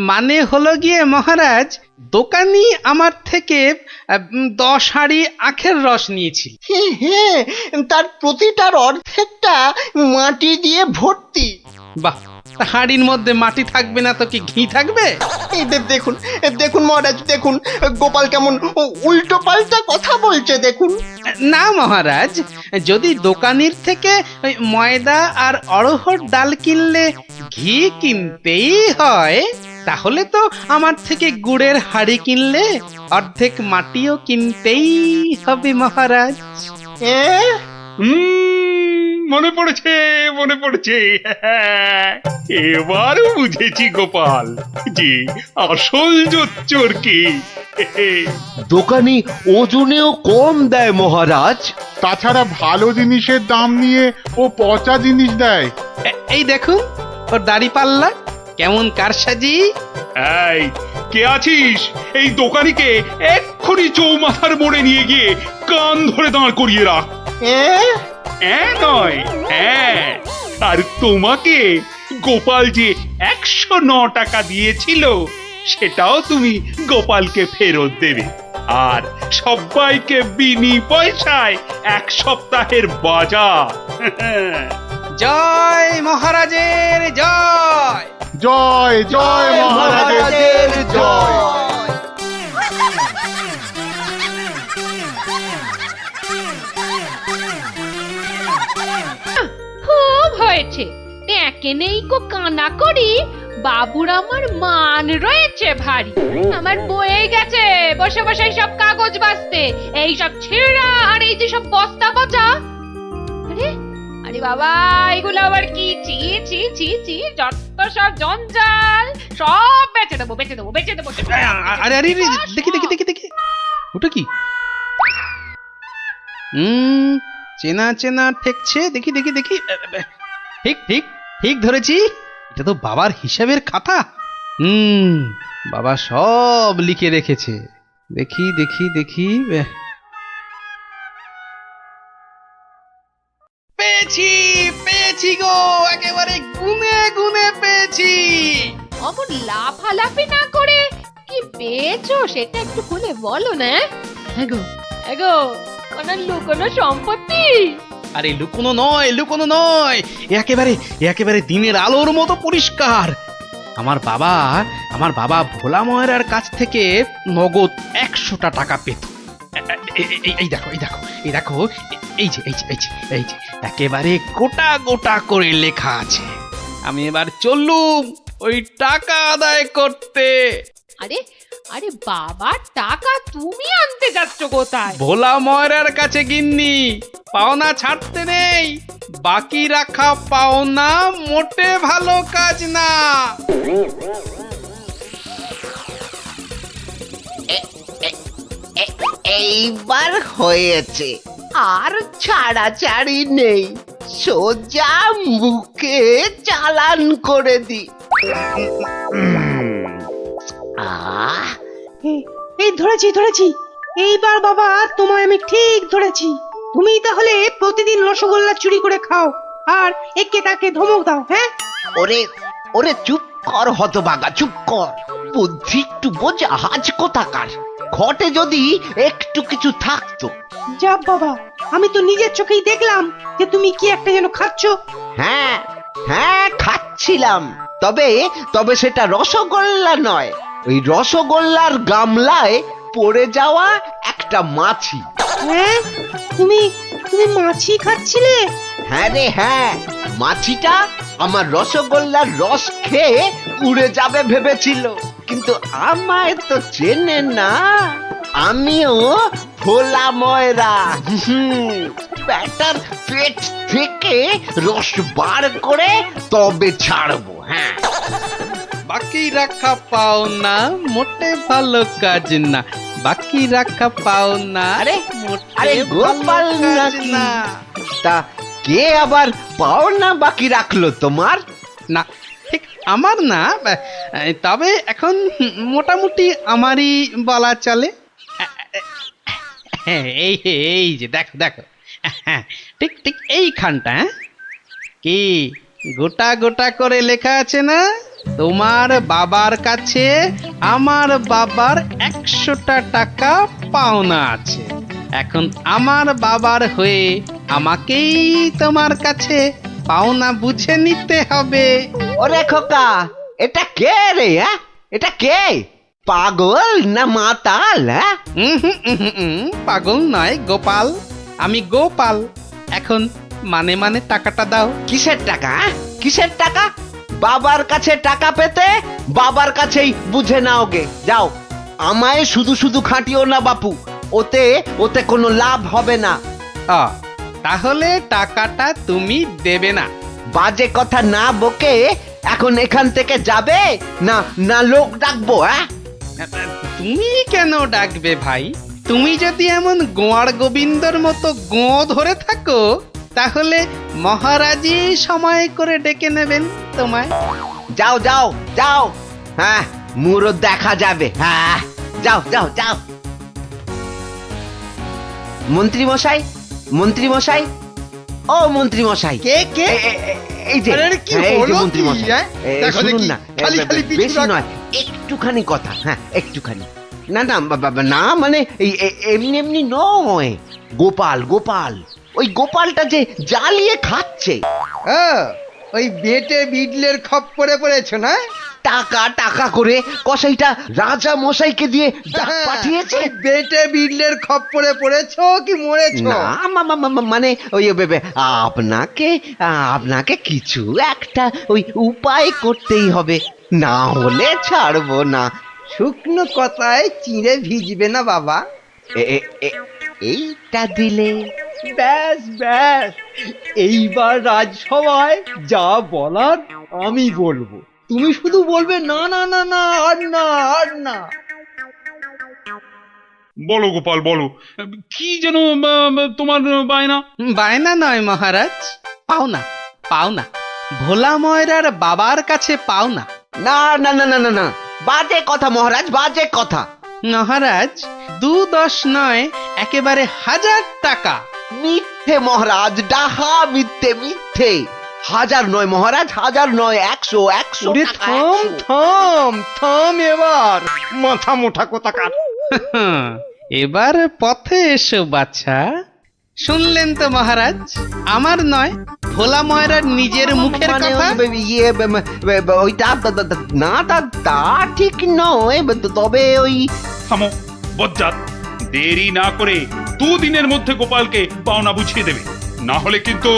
S1: মানে হলো গিয়ে মহারাজ, দোকানি আমার থেকে 10 হাঁড়ি আখের রস নিয়েছিল।
S9: তার প্রতিটার অর্ধেকটা মাটি দিয়ে ভর্তি।
S1: বাহ, তা হাঁড়ির মধ্যে মাটি থাকবে না তো কি ঘি থাকবে?
S9: এই দেখুন, দেখুন মহারাজ, দেখুন গোপাল কেমন উল্টো পাল্টা কথা বলছে দেখুন।
S1: না মহারাজ, যদি দোকানির থেকে ওই ময়দা আর অড়হর ডাল কিনলে ঘি কিনতেই হয়, তাহলে তো আমার থেকে গুড়ের হাঁড়ি কিনলে অর্ধেক মাটিও কিনতেই হবে মহারাজ।
S5: মনে পড়েছে, মনে পড়েছে। এবার বুঝেছি গোপাল যে আসল জোচ্চোর কি।
S8: দোকানি ওজনেও কম দেয় মহারাজ।
S10: তাছাড়া ভালো জিনিসের দাম নিয়ে ও পচা জিনিস দেয়।
S1: এই দেখুন ওর দাড়ি পাল্লা কেমন কারসাজি।
S5: এই কে আছিস? এই দোকানিকে এক্ষুনি চৌমাথার মোড়ে নিয়ে গিয়ে কান ধরে দাঁড় করিয়ে রাখ। নয়, হ্যাঁ। আর তোমাকে গোপাল যে 109 টাকা দিয়েছিল সেটাও তুমি গোপালকে ফেরত দেবে। আর সবাইকে বিনি পয়সায় 1 সপ্তাহের বাজার।
S1: জয় মহারাজের জয়।
S10: জয় জয় মহারাজের জয়।
S11: খুব হয়েছে, একে নেই কো কানা করি, বাবুর আমার মান রয়েছে ভারী। আমার বয়ে গেছে বসে বসে সব কাগজ বাঁচতে, এই সব ছেঁড়া আর এই যে সব বস্তা পচা। আরে আরে বাবা, এগুলো আবার কি? চি চি চি চি, যত সব জঞ্জাল, সব বেচে দেবো বেচে দেবো বেচে দেবো।
S1: আরে আরে দেখি দেখি দেখি দেখি, ওটা কি? চেনা চেনা ঠেকছে, দেখি দেখি দেখি। ঠিক ঠিক ঠিক ধরেছি, এটা তো বাবার হিসাবের খাতা। বাবা সব লিখে রেখেছে। দেখি দেখি দেখি, পেয়েছি পেয়েছি গো, একেবারে গুনে গুনে পেয়েছি।
S11: অমন লাফালাফি না করে কি পেয়েছো সেটা একটু খুলে বলো না। এগো এগো, কোনো লুকোনো সম্পত্তি?
S1: আরে লুকোনো নয়, লুকোনো নয়, একেবারে একেবারে দিনের আলোর মতো পরিষ্কার। আমার বাবা ভোলা ময়রার কাছ থেকে নগদ 100টা টাকা পেত। এই দেখো এই দেখো এই দেখো, এই যে এই যে এই যে এই যে একেবারে গোটা গোটা করে লেখা আছে। আমি এবার চললুম ওই টাকা আদায় করতে।
S11: আরে আরে বাবা, টাকা তুমি আনতে যাচ্ছ কোথায়?
S1: ভোলা ময়রার কাছে গিন্নি, পাওনা ছাড়তে নেই, বাকি রাখা পাওনা মোটে ভালো কাজ না।
S9: এইবার হয়েছে, আর ছাড়াছাড়ি নেই, সোজা মুখে চালান করে দি।
S2: এই ধরেছি ধরেছি, এইবার বাবা তোমায় আমি ঠিক ধরেছি। তুমি তাহলে প্রতিদিন রসগোল্লা চুরি করে খাও আর একে তাকে ধমক দাও। হ্যাঁ,
S9: ওরে ওরে চুপ কর হতভাগা, চুপ কর। বুদ্ধি একটু বোঝ, আজ কোথাকার। ঘটে যদি একটু কিছু থাকতো।
S2: যা বাবা, আমি তো নিজের চোখেই দেখলাম যে তুমি কি একটা যেন খাচ্ছ।
S9: হ্যাঁ হ্যাঁ, খাচ্ছিলাম। তবে তবে সেটা রসগোল্লা নয়, ওই রসগোল্লার গামলায় পড়ে যাওয়া একটা মাছি।
S2: হ্যাঁ, তুমি তুমি মাছি খাচ্ছিলে?
S9: হ্যাঁ রে হ্যাঁ, মাছিটা আমার রসগোল্লার রস খেয়ে উড়ে যাবে ভেবেছিল, কিন্তু আমায় তো চেনে না। আমিও ভোলা ময়রা। ব্যাটার পেট থেকে রস বার করে তবে ছাড়বো। হ্যাঁ,
S1: বাকি রাখা পাওনা মোটে ভালো কাজ না, বাকি রাখা পাওনা
S9: আরে
S1: মোটে
S9: আরে গোপাল
S1: ভালো কাজ
S9: নাকি?
S1: না।
S9: তা কে আবার পাওনা বাকি রাখলো তোমার?
S1: না, ঠিক আমার না, তবে এখন মোটামুটি আমারই বলা চলে। এই এই যে দেখো দেখো, ঠিক ঠিক এইখানটা। কি গোটা গোটা করে লেখা আছে না? তোমার বাবার কাছে আমার বাবার 100টা টাকা পাওনা আছে। এখন আমার বাবার হয়ে আমাকেই তোমার কাছে পাওনা বুঝে নিতে হবে।
S8: ওরে খোকা, এটা কে রে? হ্যাঁ, এটা কে? পাগল না মাতাল? হ্যাঁ,
S1: পাগল নয় গোপাল, আমি গোপাল। এখন মানে মানে টাকাটা দাও।
S8: কিসের টাকা? কিসের টাকা? বাবার কাছে টাকা পেতে বাবার কাছেই বুঝে নাও গে। যাও, আমায় শুধু শুধু খাটিও না বাপু, ওতে ওতে কোনো লাভ হবে না।
S1: তাহলে টাকাটা তুমি দেবে না?
S8: বাজে কথা না বকে এখন এখান থেকে যাবে না না লোক ডাকবো? হ্যাঁ,
S1: তুমি কেন ডাকবে ভাই? তুমি যদি এমন গোয়ার গোবিন্দর মতো গো ধরে থাকো তাহলে মহারাজই সময় করে ডেকে নেবেন তোমায়।
S8: যাও যাও যাও, হ্যাঁ মুরো দেখা যাবে। হ্যাঁ, যাও যাও যাও। মন্ত্রী মশাই, মন্ত্রী মশাই, ও মন্ত্রী মশাই।
S7: কে কে?
S8: এই যে
S7: কি
S8: এই যে
S7: হলো
S8: মন্ত্রী
S7: কি,
S8: মশাই,
S7: হ্যাঁ? দেখো
S8: শুনুন
S7: দেখি,
S8: না,
S7: খালি খালি পিছু
S8: বেশি
S7: রাখ-
S8: নয়, একটুখানি কথা। হ্যাঁ, একটুখানি। না না না, মানে এই এমনি এমনি নয়। গোপাল গোপাল, ওই গোপালটা যে জ্বালিয়ে খাচ্ছে।
S7: ওই বেটে বিডলের খপ্পরে পড়েছো না?
S8: টাকা টাকা করে কসাইটা রাজা মশাইকে দিয়ে ডাক
S7: হ্যাঁ,
S8: পাঠিয়েছে।
S7: ওই বেটে বিডলের খপ্পরে পড়েছো কি মরেছো?
S8: না মানে ওই আপনাকে আপনাকে কিছু একটা ওই উপায় করতেই হবে, না হলে ছাড়বো না।
S7: শুকনো কথায় চিঁড়ে ভিজবে না বাবা।
S8: এইটা দিলে
S7: ব্যাস ব্যাস, এইবার রাজসভায় যা বলার আমি বলবো, তুমি শুধু বলবে না না না না, আর না আর না।
S5: বলো গোপাল বলো, কি যেন তোমার বায়না?
S1: বায়না নয় মহারাজ, পাওনা পাওনা, ভোলা ময়রার বাবার কাছে পাওনা।
S8: না না না না না না, বাজে কথা মহারাজ, বাজে কথা।
S1: মহারাজ 2-10 নয়, একেবারে 1000 টাকা।
S8: মিথ্যে মহারাজ, ডাহা মিথ্যে মিথ্যে। 1000 নয় মহারাজ, 1000 নয়, 100
S7: ওরে
S8: টাকা,
S7: থাম
S8: 100।
S7: থাম থাম, এবার মাথা মোটা কোথাকার।
S1: এবার পথে এসো বাছা। শুনলেন তো মহারাজ, আমার নয়, ভোলা ময়রার নিজের মুখের
S8: মানে
S1: কথা।
S8: ওইটা না, তা ঠিক নয়, তবে ওই
S5: থামো বজ্জাত, দেরি না করে 2 দিনের মধ্যে গোপালকে পাওনা বুঝিয়ে দেবে, না হলে কিন্তু।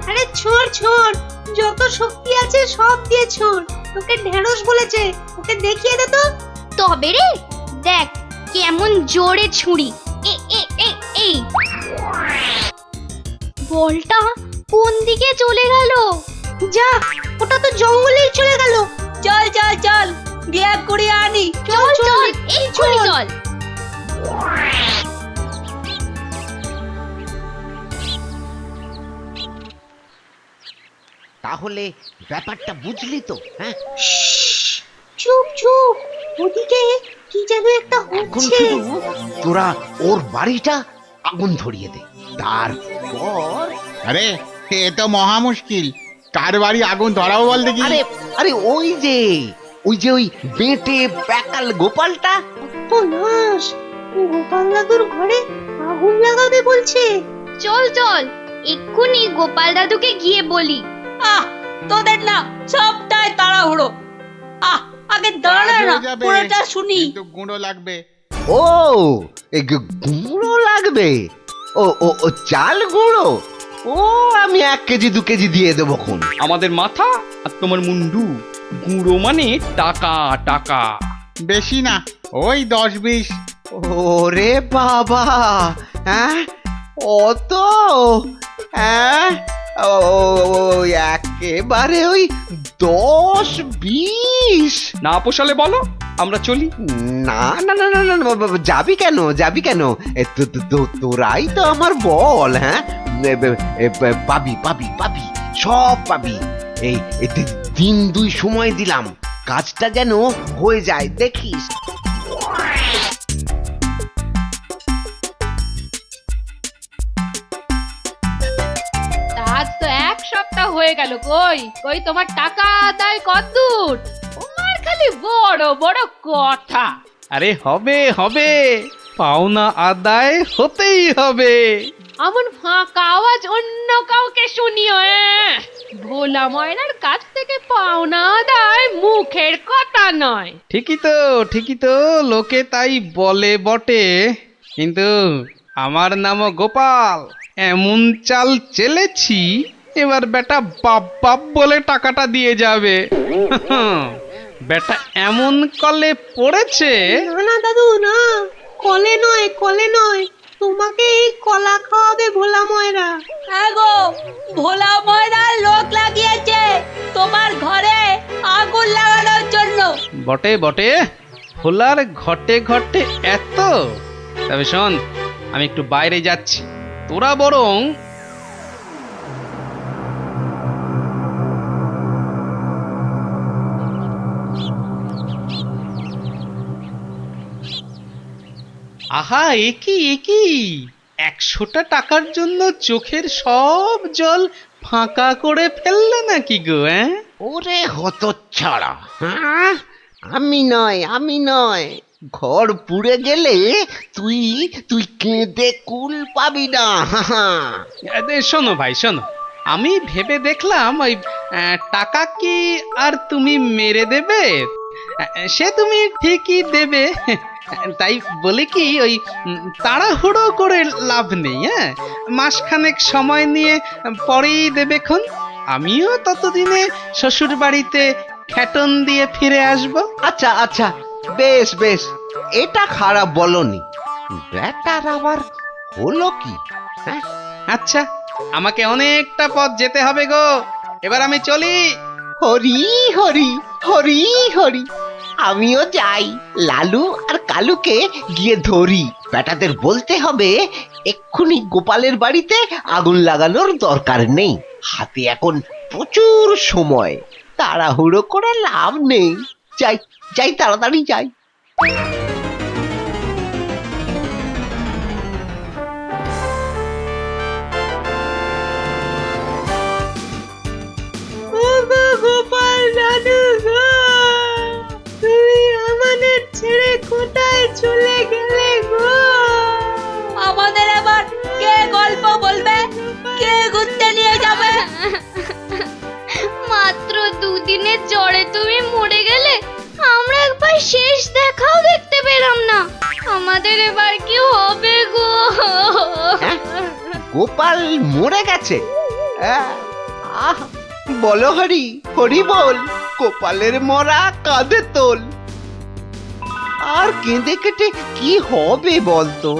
S2: আরে ছোড় ছোড়, যত শক্তি আছে সব দিয়ে ছোড়। তোকে ঢেঁড়স বলেছে, ওকে দেখিয়ে দে তো।
S4: তবে রে, দেখ কেমন জোরে ছুরি। এই বলটা কোন দিকে চলে গেল?
S2: যা, ওটা তো জঙ্গলেই চলে গেল। চল চল চল, ব্যাগ করে আনি।
S4: চল চল, এক্ষুনি চল।
S8: তাহলে ব্যাপারটা বুঝলি তো? হ্যাঁ,
S2: চুপ চুপ, ওদিকে কি যেন একটা
S8: এখন
S2: হচ্ছে।
S8: শুধু তোরা ওর বাড়িটা আগুন ধরিয়ে দে, তারপর
S10: আরে এ তো মহা মুশকিল, কার বাড়ি আগুন ধরাবো বল দেখি।
S8: আরে আরে ওই যে ওই বেটে প্যাকাল গোপালটা।
S2: তো নাশ, গোপাল দাদুর ঘরে আগুন লাগাবে বলছে।
S4: চল চল, এক্ষুনি গোপাল দাদুকে গিয়ে বলি।
S2: তোদের না সবটাই তাড়াহুড়ো। আগে দাঁড়া না,
S10: হয়ে যাবে,
S2: পুরোটা শুনি।
S10: কিন্তু গুঁড়ো লাগবে।
S8: ও, এই গুঁড়ো লাগবে? ও ও ও চাল গুঁড়ো? ও, আমি 1 কেজি 2 কেজি দিয়ে দেবো খন।
S12: আমাদের মাথা আর তোমার মুন্ডু, গুঁড়ো মানে টাকা টাকা।
S10: বেশি না, ওই 10-20।
S8: ওরে বাবা, হ্যাঁ অত? হ্যাঁ, একেবারে ওই 10-20?
S12: না পোষালে বলো, আমরা চলি।
S8: না না না না না না, যাবি কেন, যাবি কেন? তোরাই তো আমার বল। হ্যাঁ, পাবি পাবি পাবি, সব পাবি। এই 3-2 সময় দিলাম, কাজটা যেন হয়ে যায়, দেখিস।
S11: আজ তো 1 সপ্তাহ হয়ে গেল, কই কই তোমার টাকা আদায় কতদূর? তোমার খালি বড় বড় কথা।
S1: আরে হবে হবে, পাওনা আদায় হতেই হবে।
S11: এমন ফাঁকা আওয়াজ অন্য কাউকে শুনিও ভোলা ময়নার কাছ থেকে পাওনা আদায় মুখের কথা নয়।
S1: ঠিকই তো লোকে তাই বলে বটে, কিন্তু আমার নামও গোপাল। এমন চাল চেলেছি এবার বেটা বাপ বাপ বলে টাকাটা দিয়ে যাবে। বেটা এমন কলে পড়েছে।
S2: না দাদু না, কলে নয় তোমাকে এই কলা খাওয়াবে ভোলা ময়রা।
S13: হ্যাঁ গো, ভোলা ময়রা লোক লাগিয়েছে তোমার ঘরে আগুন লাগানোর জন্য।
S1: বটে ভোলার ঘটে ঘটে এত। তবে শোন, আমি একটু বাইরে যাচ্ছি, তোরা বরং আহা, একি 100টা টাকার জন্য চোখের সব জল ফাঁকা করে ফেললে নাকি গো?
S8: ওরে হতচ্ছাড়া, হ্যাঁ? আমি নয় ঘর পুড়ে গেলে তুই কেঁদে কুল পাবি না।
S1: শোনো ভাই শোনো, আমি ভেবে দেখলাম ওই টাকা কি আর তুমি মেরে দেবে? সে তুমি ঠিকই দেবে, তাই বলে কি ওই তাড়াহুড়ো করে লাভ নেই। মাসখানেক সময় নিয়ে পরেই দেবেক্ষণ। আমিও ততদিনে শ্বশুর বাড়িতে খ্যাটন দিয়ে ফিরে আসব।
S8: আচ্ছা, বেশ, এটা খারাপ বলনি। ব্যাটার আবার হলো কি?
S1: আচ্ছা, আমাকে অনেকটা পথ যেতে হবে গো, এবার আমি চলি।
S8: হরি হরি হরি হরি, আমিও যাই। লালু আর কালুকে গিয়ে ধরি। বেটাদের বলতে হবে এক্ষুনি গোপালের বাড়িতে আগুন লাগানোর দরকার নেই, হাতে এখন প্রচুর সময়, তাড়াহুড়ো করে লাভ নেই। যাই তাড়াতাড়ি যাই।
S2: গোপাল দাদু গো, তুমি আমাদের ছেড়ে কোথায় চলে গেলে গো?
S13: আমাদের আবার কে গল্প বলবে, কে ঘুরতে নিয়ে যাবে?
S4: মাত্র দুদিনের জ্বরে তুমি মরে গেলে, আমরা একবার শেষ দেখাও দেখতে পেলাম না। আমাদের এবার কি হবে গো?
S8: গোপাল মরে গেছে? বলো হরি হরি বল, গোপালের মরা কাঁধে তোল। আর কেঁদে কেটে কি হবে বলতো?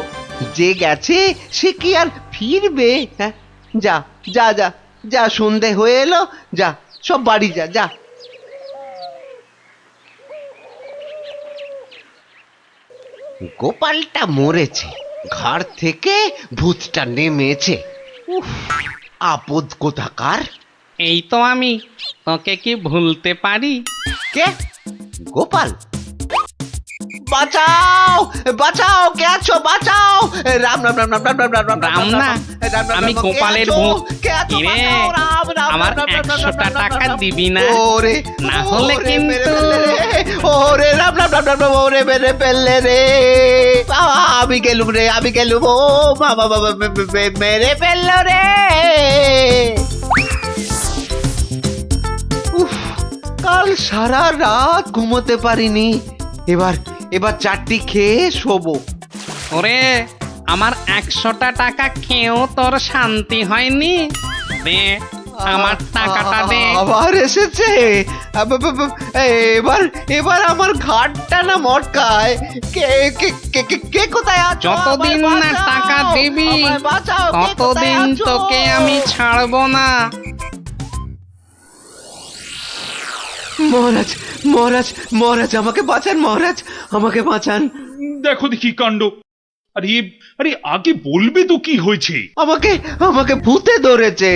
S8: যে গেছে সে কি আর ফিরবে? যা সন্ধে হয়ে এলো, যা সব বাড়ি যা। গোপালটা মরেছে, ঘাড় থেকে ভূতটা নেমেছে। উফ, আপদ কোথাকার।
S1: এই তো আমি, তোকে কি ভুলতে পারি?
S8: কে? গোপাল? বাঁচাও কে আছো? বাঁচাও! রাম
S1: না, আমি গোপালের ভূত। কিরে, আমার 100টা টাকা দিবি না? না হলে কিন্তু
S8: ওরে রাম ওরে মেরে ফেললে রে। আমি গেলুম ও বাবা মেরে ফেললো রে। কাল সারা রাত ঘুমোতে পারিনি, এবার চারটি খেয়ে শোবো।
S1: ওরে, আমার 100টা টাকা খেয়েও তোর শান্তি হয়নি? দে আমার টাকাটা দে।
S8: আবার এসেছে। এবার আমার ঘাটটা না মটকায়। কে কোথায় আছো?
S1: যতদিন না টাকা দিবি ততদিন তোকে আমি ছাড়বো না।
S8: মহারাজ আমাকে বাঁচান, মহারাজ আমাকে বাঁচান।
S5: দেখো দেখি কাণ্ড। আরে আগে বলবে তো কি হয়েছে?
S8: আমাকে ভূতে ধরেছে।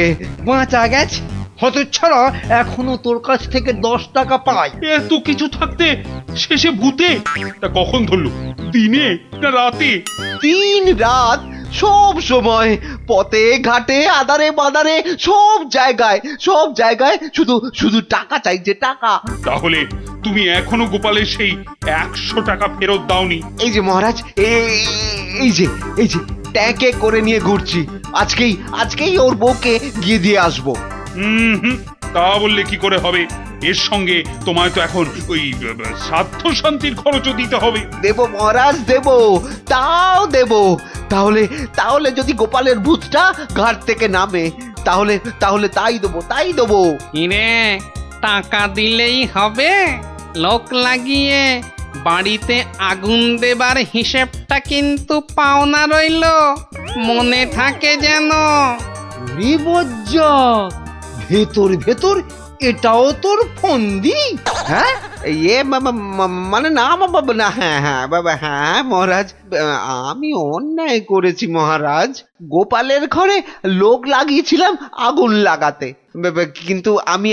S7: বাঁচা গেছে হতচ্ছাড়া, এখনো তোর কাছ থেকে 10 টাকা পাই।
S5: এত কিছু থাকতে শেষে ভূতে? তা কখন ধরলো? দিনে না রাতে?
S8: 3 রাত, সব সময়, পথে ঘাটে আদারে বাদারে সব জায়গায় শুধু টাকা চাইছে, টাকা।
S5: তাহলে তুমি এখনো গোপালের সেই 100 টাকা ফেরত দাওনি।
S8: এই যে মহারাজ, এই যে ট্যাঁকে করে নিয়ে ঘুরছি। আজকেই ওর বউকে গিয়ে দিয়ে আসবো।
S5: হুম, তা বললে কি করে হবে? এর সঙ্গে তোমায় তো এখন ওই শ্রাদ্ধ শান্তির খরচও দিতে হবে।
S8: দেব মহারাজ, দেব, তাও দেব। তাহলে যদি গোপালের ভূতটা ঘাট থেকে নামে, তাহলে তাই দেবো।
S1: ইরে, টাকা দিলেই হবে? লোক লাগিয়ে বাড়িতে আগুন দেবার হিসেবটা কিন্তু পাওনা রইল, মনে থাকে যেন।
S7: ভেতর এটাও তোর ফন্দি?
S8: হ্যাঁ, মানে না বাবা, হ্যাঁ বাবা, হ্যাঁ মহারাজ, আমি অন্যায় করেছি মহারাজ। গোপালের ঘরে লোক লাগিয়েছিলাম আগুন লাগাতে, কিন্তু আমি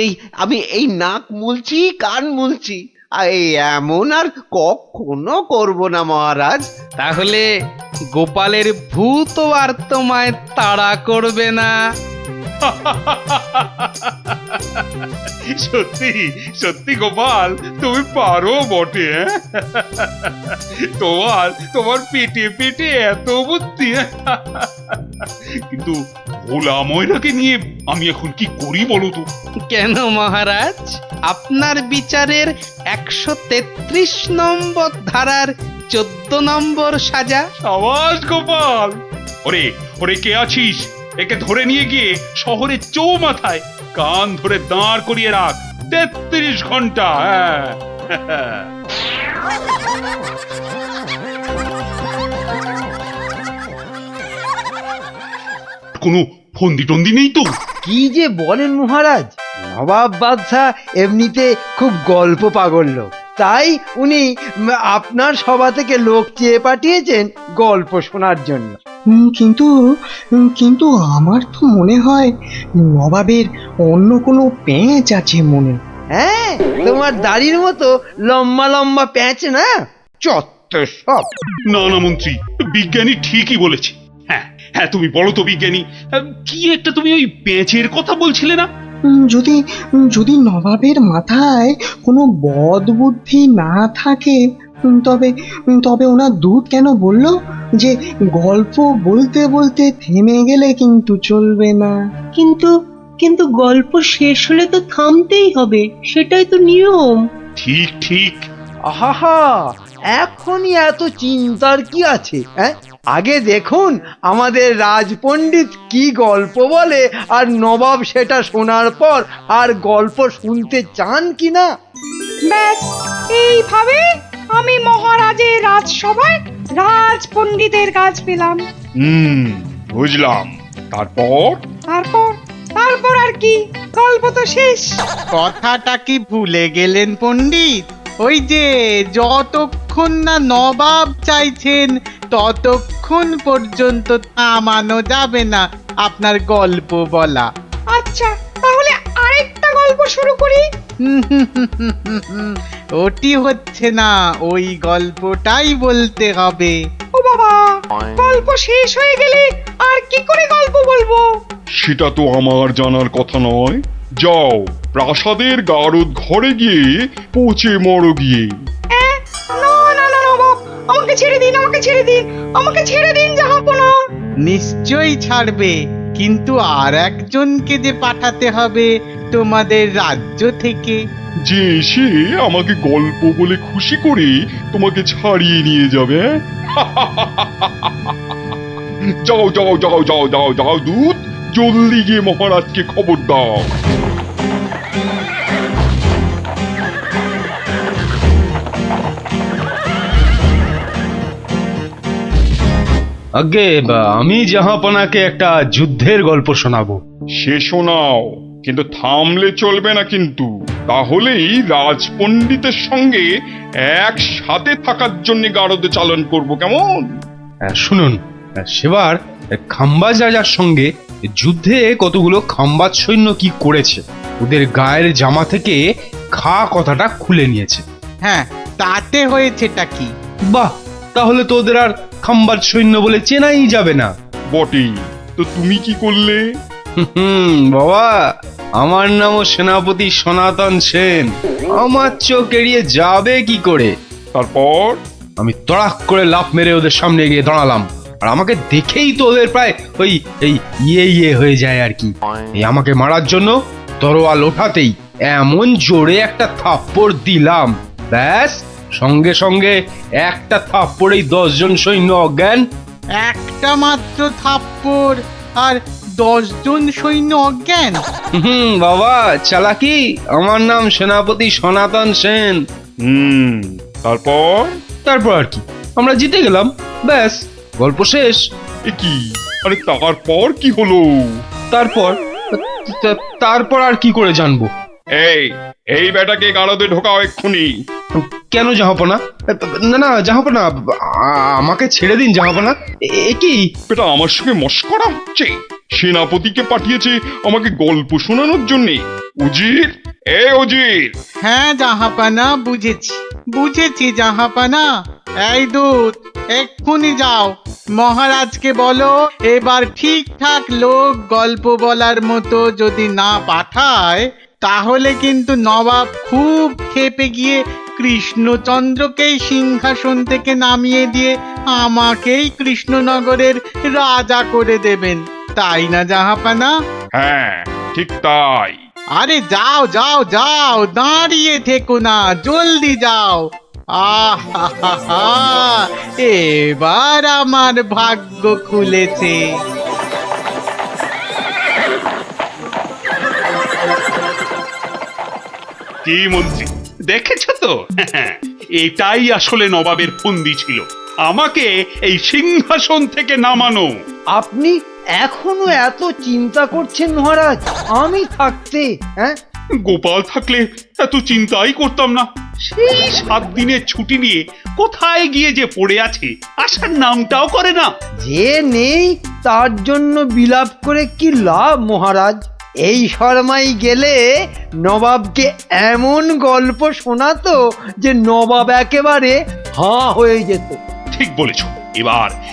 S8: এই নাক মুলছি, কান মুলছি, এই এমন আর কখনো করব না মহারাজ।
S1: তাহলে গোপালের ভূত আর তোমায় তাড়া করবে না।
S5: সত্যি গোপাল, তুমি পারো বটে। তোমার পেটে এত বুদ্ধি। কিন্তু ভোলা ময়রাকে নিয়ে আমি এখন কি করি বলো তো?
S1: কেন মহারাজ, আপনার বিচারের 133 নম্বর ধারার 14 নম্বর সাজা।
S5: সাবাস গোপাল। ওরে কে আছিস? একে ধরে নিয়ে গিয়ে শহরের চৌমাথায় কান ধরে দাঁড় করিয়ে রাখ 33 ঘন্টা। কোনো ফন্দি টন্দি নেই তো?
S7: কি যে বলেন মহারাজ, নবাব বাদশাহ এমনিতে খুব গল্প পাগল লোক, তাই উনি আপনার সভা থেকে লোক চেয়ে পাঠিয়েছেন গল্প শোনার জন্য। কিন্তু আমার তো মনে হয় নবাবের অন্য কোনো প্যাঁচ আছে মনে। হ্যাঁ, তোমার দাড়ির মতো লম্বা লম্বা প্যাঁচ না? চত্ব সব।
S5: না মন্ত্রী, বিজ্ঞানী ঠিকই বলেছে। হ্যাঁ, তুমি বলো তো বিজ্ঞানী, কি একটা তুমি ওই পেঁচের কথা বলছিলে না?
S3: যদি নবাবের মাথায় কোনো বদ বুদ্ধি না থাকে, তবে ওনার দূত কেন বলল যে গল্প বলতে বলতে থেমে গেলে কিন্তু চলবে না?
S2: কিন্তু গল্প শেষ হলে তো থামতেই হবে, সেটাই তো নিয়ম।
S5: ঠিক।
S7: আহা, এখনই এত চিন্তার কি আছে? আগে দেখুন আমাদের রাজপণ্ডিত কি গল্প বলে, আর নবাব সেটা শোনার পর আর গল্প শুনতে চান কিনা।
S13: ব্যাস, এইভাবে আমি মহারাজের রাজসভায় রাজপণ্ডিতের কাজ পেলাম।
S5: বুঝলাম।
S13: তারপর আর কি, গল্প তো শেষ।
S14: কথাটা কি ভুলে গেলেন পণ্ডিত? ওই যে যতক্ষণ না নবাব চাইছেন ততক্ষণ পর্যন্ত থামানো যাবে না আপনার গল্প বলা।
S13: আচ্ছা, তাহলে আরেকটা গল্প শুরু করি।
S14: ওটি হচ্ছে না, ওই গল্পটাই বলতে হবে।
S13: ও বাবা, গল্প শেষ হয়ে গেলে আর কি করে গল্প বলবো?
S5: সেটা তো আমার জানার কথা নয়। যাও, প্রাসাদের গারদ ঘরে গিয়ে পচে মরো গিয়ে।
S13: না বাপ, আমাকে ছেড়ে দিন জাহাপনা।
S14: নিশ্চয়ই ছাড়বে, কিন্তু আর একজনকে যে পাঠাতে হবে তোমাদের রাজ্য থেকে,
S5: যে এসে আমাকে গল্প বলে খুশি করে তোমাকে ছাড়িয়ে নিয়ে যাবে। যাও দূত, জলদি গিয়ে মহারাজকে খবর দাও।
S6: আগে আমি জাহাপনাকে একটা যুদ্ধের গল্প শোনাবো।
S5: সে শোনাও, কিন্তু থামলে চলবে না কিন্তু, তাহলেই রাজপণ্ডিতের সঙ্গে একসাথে থাকার জন্য গারদে চালন করব, কেমন?
S6: শুনুন, সেবার খাম্বাজ রাজার সঙ্গে যুদ্ধে কতগুলো খাম্বাজ সৈন্য কি করেছে, ওদের গায়ের জামা থেকে খা কথাটা খুলে নিয়েছে।
S14: হ্যাঁ, তাতে হয়েছেটা কি?
S6: বাহ, তাহলে তো ওদের আর খাম্বাজ সৈন্য বলে চেনাই যাবে না।
S5: বটেই তো, তুমি কি করলে?
S6: বাবা, আমার নামও সেনাপতি সনাতন সেন। আমার চোখ এড়িয়ে যাবে কি করে?
S5: তারপর
S6: আমি তড়াক করে লাফ মেরে ওদের সামনে গিয়ে দাঁড়ালাম। আর আমাকে দেখেই তো ওদের প্রায় ওই এই ইয়ে হয়ে যায় আর কি। এই আমাকে মারার জন্য তরোয়াল ওঠাতেই এমন জোরে একটা থাপ্পড় দিলাম, ব্যাস সঙ্গে সঙ্গে একটা থাপ্পড়েই 10 জন সৈন্য অজ্ঞান।
S14: একটা মাত্র থাপ্পড় আর 10 জন সৈন্য অজ্ঞান?
S6: বাবা চালাকি। আমার নাম সেনাপতি সনাতন সেন।
S5: তারপর
S6: তারপর আর কি, আমরা জিতে গেলাম, ব্যাস গল্প শেষ।
S5: এ কি? আরে তারপর কি হলো?
S6: তারপর আর কি করে জানবো?
S5: এই বেটাকে গাড়দে ঢোকাও এক্ষুনি।
S6: কেন জাহাপনা? না জাহাপনা, আমাকে ছেড়ে দিন জাহাপনা। এ কি?
S5: বেটা আমার সঙ্গে মস্করা হচ্ছে? সেনাপতিকে পাঠিয়েছে আমাকে গল্প শোনানোর জন্য। উজির, উজির।
S14: হ্যাঁ জাহাপানা, বুঝেছি জাহাপানা। এই দূত, এক্ষুনি যাও, মহারাজকে বলো এবার ঠিকঠাক লোক গল্প বলার মতো যদি না পাঠায় তাহলে কিন্তু নবাব খুব ক্ষেপে গিয়ে কৃষ্ণচন্দ্রকেই সিংহাসন থেকে নামিয়ে দিয়ে আমাকেই কৃষ্ণনগরের রাজা করে দেবেন, তাই না জাহাপানা?
S5: হ্যাঁ ঠিক তাই।
S14: আরে যাও যাও যাও, দাঁড়িয়ে থেকো না, জলদি যাও। এবার আমার ভাগ্য খুলেছে।
S5: কি মন্ত্রী, দেখেছ তো? এটাই আসলে নবাবের ফন্দি ছিল, আমাকে এই সিংহাসন থেকে নামানো।
S7: আপনি এখনো এত চিন্তা করছেন মহারাজ? আমি থাকতে? হ্যাঁ,
S5: গোপাল থাকলে এত চিন্তাই করতাম না। সেই 7 দিনের ছুটি নিয়ে কোথায় গিয়ে যে পড়ে আছে, আসার নামটাও করে না।
S7: যে নেই তার জন্য বিলাপ করে কি লাভ মহারাজ? এই শর্মাই গেলে নবাবকে এমন গল্প শোনাতো যে নবাব একেবারে হাঁ হয়ে যেত।
S5: ঠিক বলেছ।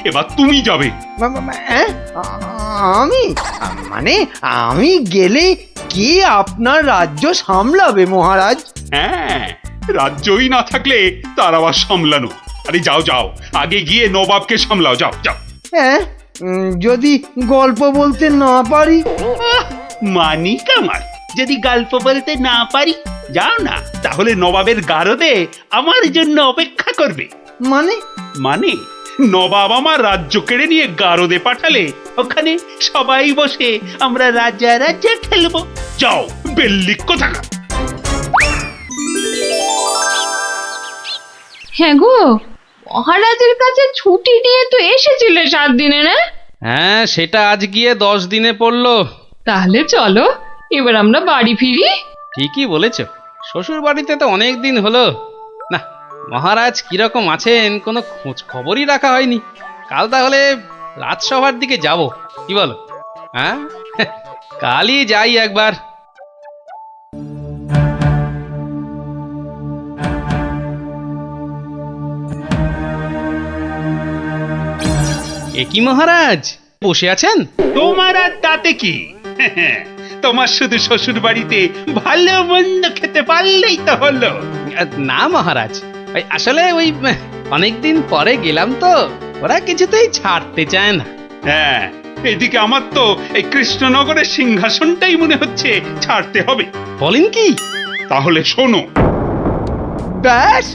S5: এবার তুমি যাবে।
S7: আমি? মানে আমি গেলে কে আপনার রাজ্য সামলাবে মহারাজ?
S5: হ্যাঁ, রাজ্যই না থাকলে তার আবার সামলানো। আরে যাও যাও, আগে গিয়ে নবাবকে সামলাও, যাও যাও।
S7: হ্যাঁ, যদি গল্প বলতে না পারি?
S5: মানিক আমার, যদি গল্প বলতে না পারি, যাও না, তাহলে নবাবের গারদে আমার জন্য অপেক্ষা করবে। মানে নবাব আমার রাজ্য কেড়ে নিয়ে গারদে পাঠালে ওখানে সবাই বসে আমরা রাজা রাজা খেলবো। যাও, বেল্লিক কোথাকার।
S11: হ্যাঁ গো, মহারাজের কাছে ছুটি নিয়ে তো এসেছিলে 7 দিনে, না?
S1: হ্যাঁ, সেটা আজ গিয়ে 10 দিনে পড়লো।
S11: তাহলে চলো এবার আমরা বাড়ি ফিরি।
S1: ঠিকই বলেছ, শ্বশুর বাড়িতে তো অনেক দিন হলো না। মহারাজ কিরকম আছেন কোনো খোঁজ খবরই রাখা হয়নি। কাল তাহলে রাজসভার দিকে যাব, কি বলো? হ্যাঁ, কালই যাই একবার। এ কি মহারাজ, বসে আছেন?
S5: তোমার আর তাতে কি? তোমার শুধু শ্বশুর বাড়িতে ভালো মন্দ খেতে পারলেই তো হলো।
S1: না মহারাজ, আসলে ওই অনেকদিন পরে গেলাম তো, ওরা কিছুতেই ছাড়তে চায় না।
S5: হ্যাঁ, এদিকে আমার তো এই কৃষ্ণনগরের সিংহাসনটাই মনে হচ্ছে ছাড়তে হবে।
S1: বলেন কি?
S5: তাহলে শোনো।
S7: ব্যাস,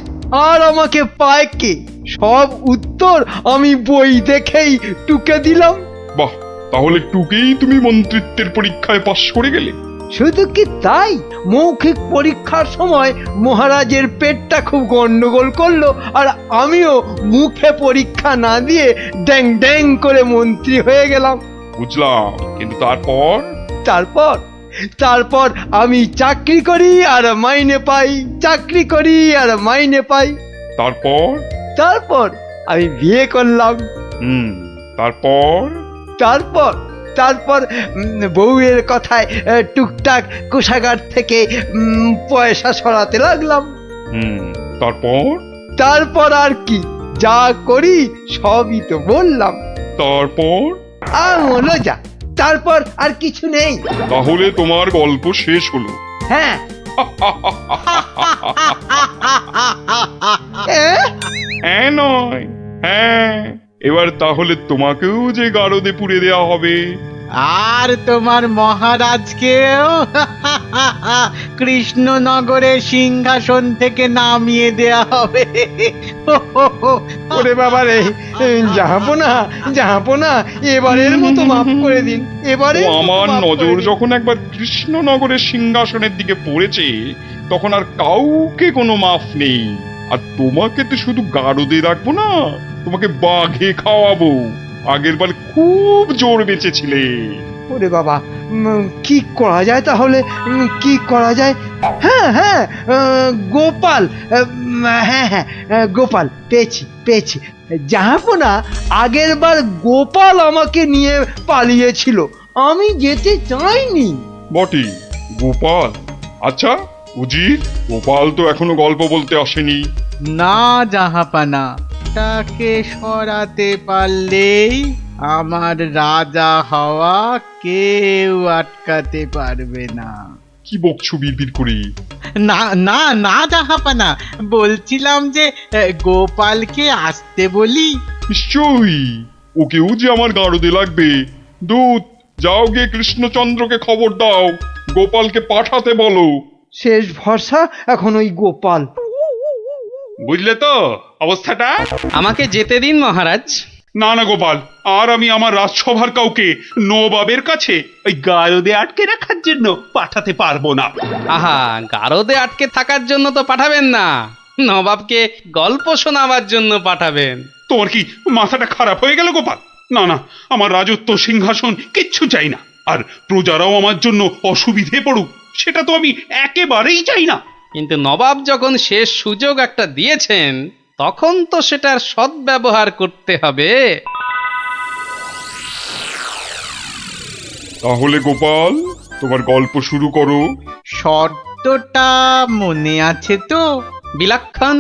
S7: আর আমাকে পায় কে? সব উত্তর আমি বই দেখেই টুকে দিলাম।
S5: বাহ, তাহলে টুকেই তুমি মন্ত্রিত্বের পরীক্ষায় পাশ করে গেলে?
S7: শুধু কি তাই, মৌখিক পরীক্ষার সময় মহারাজের পেটটা খুব গন্ডগোল করলো, আর আমিও মুখে পরীক্ষা না দিয়ে ড্যাং ড্যাং করে মন্ত্রী হয়ে গেলাম।
S5: বুঝলাম, কিন্তু
S7: তারপর আমি চাকরি করি আর মাইনে পাই, চাকরি করি আর মাইনে পাই।
S5: তারপর
S7: আমি বিয়ে করলাম। তারপর বউয়ের কথায় টুকটাক কোষাগার থেকে পয়সা সরাতে লাগলাম। তারপর আর কি, যা করি সবই তো বললাম।
S5: তারপর
S7: আর মনে যা, তারপর আর কিছু নেই।
S5: তাহলে তোমার গল্প শেষ হলো।
S7: হ্যাঁ।
S5: হ্যাঁ নয়, হ্যাঁ। এবার তাহলে তোমাকেও যে গারদে পুড়ে দেওয়া হবে।
S14: আর তোমার মহারাজকেও কৃষ্ণনগরের সিংহাসন থেকে নামিয়ে দেয়া হবে।
S7: ওরে বাবা রে, জাহাপনা এবারের মতো মাফ করে দিন। এবারে
S5: আমার নজর যখন একবার কৃষ্ণনগরের সিংহাসনের দিকে পড়েছে, তখন আর কাউকে কোনো মাফ নেই। আর তোমাকে তো শুধু গারদে রাখবো না, তোমাকে বাঘে খাওয়াবো। আগের বার খুব জোর বেঁচেছিলে।
S7: ওরে বাবা, কি করা যায় তাহলে? কি করা যায়? হ্যাঁ হ্যাঁ, গোপাল। হ্যাঁ হ্যাঁ, গোপাল পেয়েছি। জাহাপনা, আগের বার গোপাল আমাকে নিয়ে পালিয়েছিল, আমি যেতে চাইনি।
S5: বটে, গোপাল। আচ্ছা উজির, গোপাল তো এখনো গল্প বলতে আসেনি।
S14: না জাহাপানা, তাকে সরাতে পারলেই আমার রাজা হওয়া কেউ আটকাতে পারবে না।
S5: কি বকছো বিড়বিড় করে?
S14: না না না জাহাপানা, বলছিলাম যে গোপালকে আসতে বলি।
S5: নিশ্চয়ই, ওকেও যে আমার গারদে লাগবে। দূত, যাও গিয়ে কৃষ্ণচন্দ্রকে খবর দাও, গোপালকে পাঠাতে বলো।
S7: শেষ ভরসা এখন ওই গোপাল।
S5: বুঝলে তো অবস্থাটা?
S1: আমাকে যেতে দিন মহারাজ।
S5: না না গোপাল, আর আমি আমার রাজসভার কাউকে নবাবের কাছে ওই গারদে আটকে রাখার জন্য পাঠাতে পারবো না।
S1: আহা, গারদে আটকে থাকার জন্য তো পাঠাবেন না, নবাবকে গল্প শোনাবার জন্য পাঠাবেন।
S5: তোমার কি মাথাটা খারাপ হয়ে গেল গোপাল? না না, আমার রাজত্ব সিংহাসন কিচ্ছু চাই না। আর প্রজারাও আমার জন্য অসুবিধে পড়ুক, সেটা তো আমি একেবারেই চাই না।
S1: কিন্তু নবাব যখন শেষ সুযোগ একটা দিয়েছেন, তখন তো সেটার সদ্ব্যবহার করতে হবে।
S5: তাহলে গোপাল, তোমার গল্প শুরু করো।
S14: শর্তটা মনে আছে তো?
S1: বিলক্ষণ।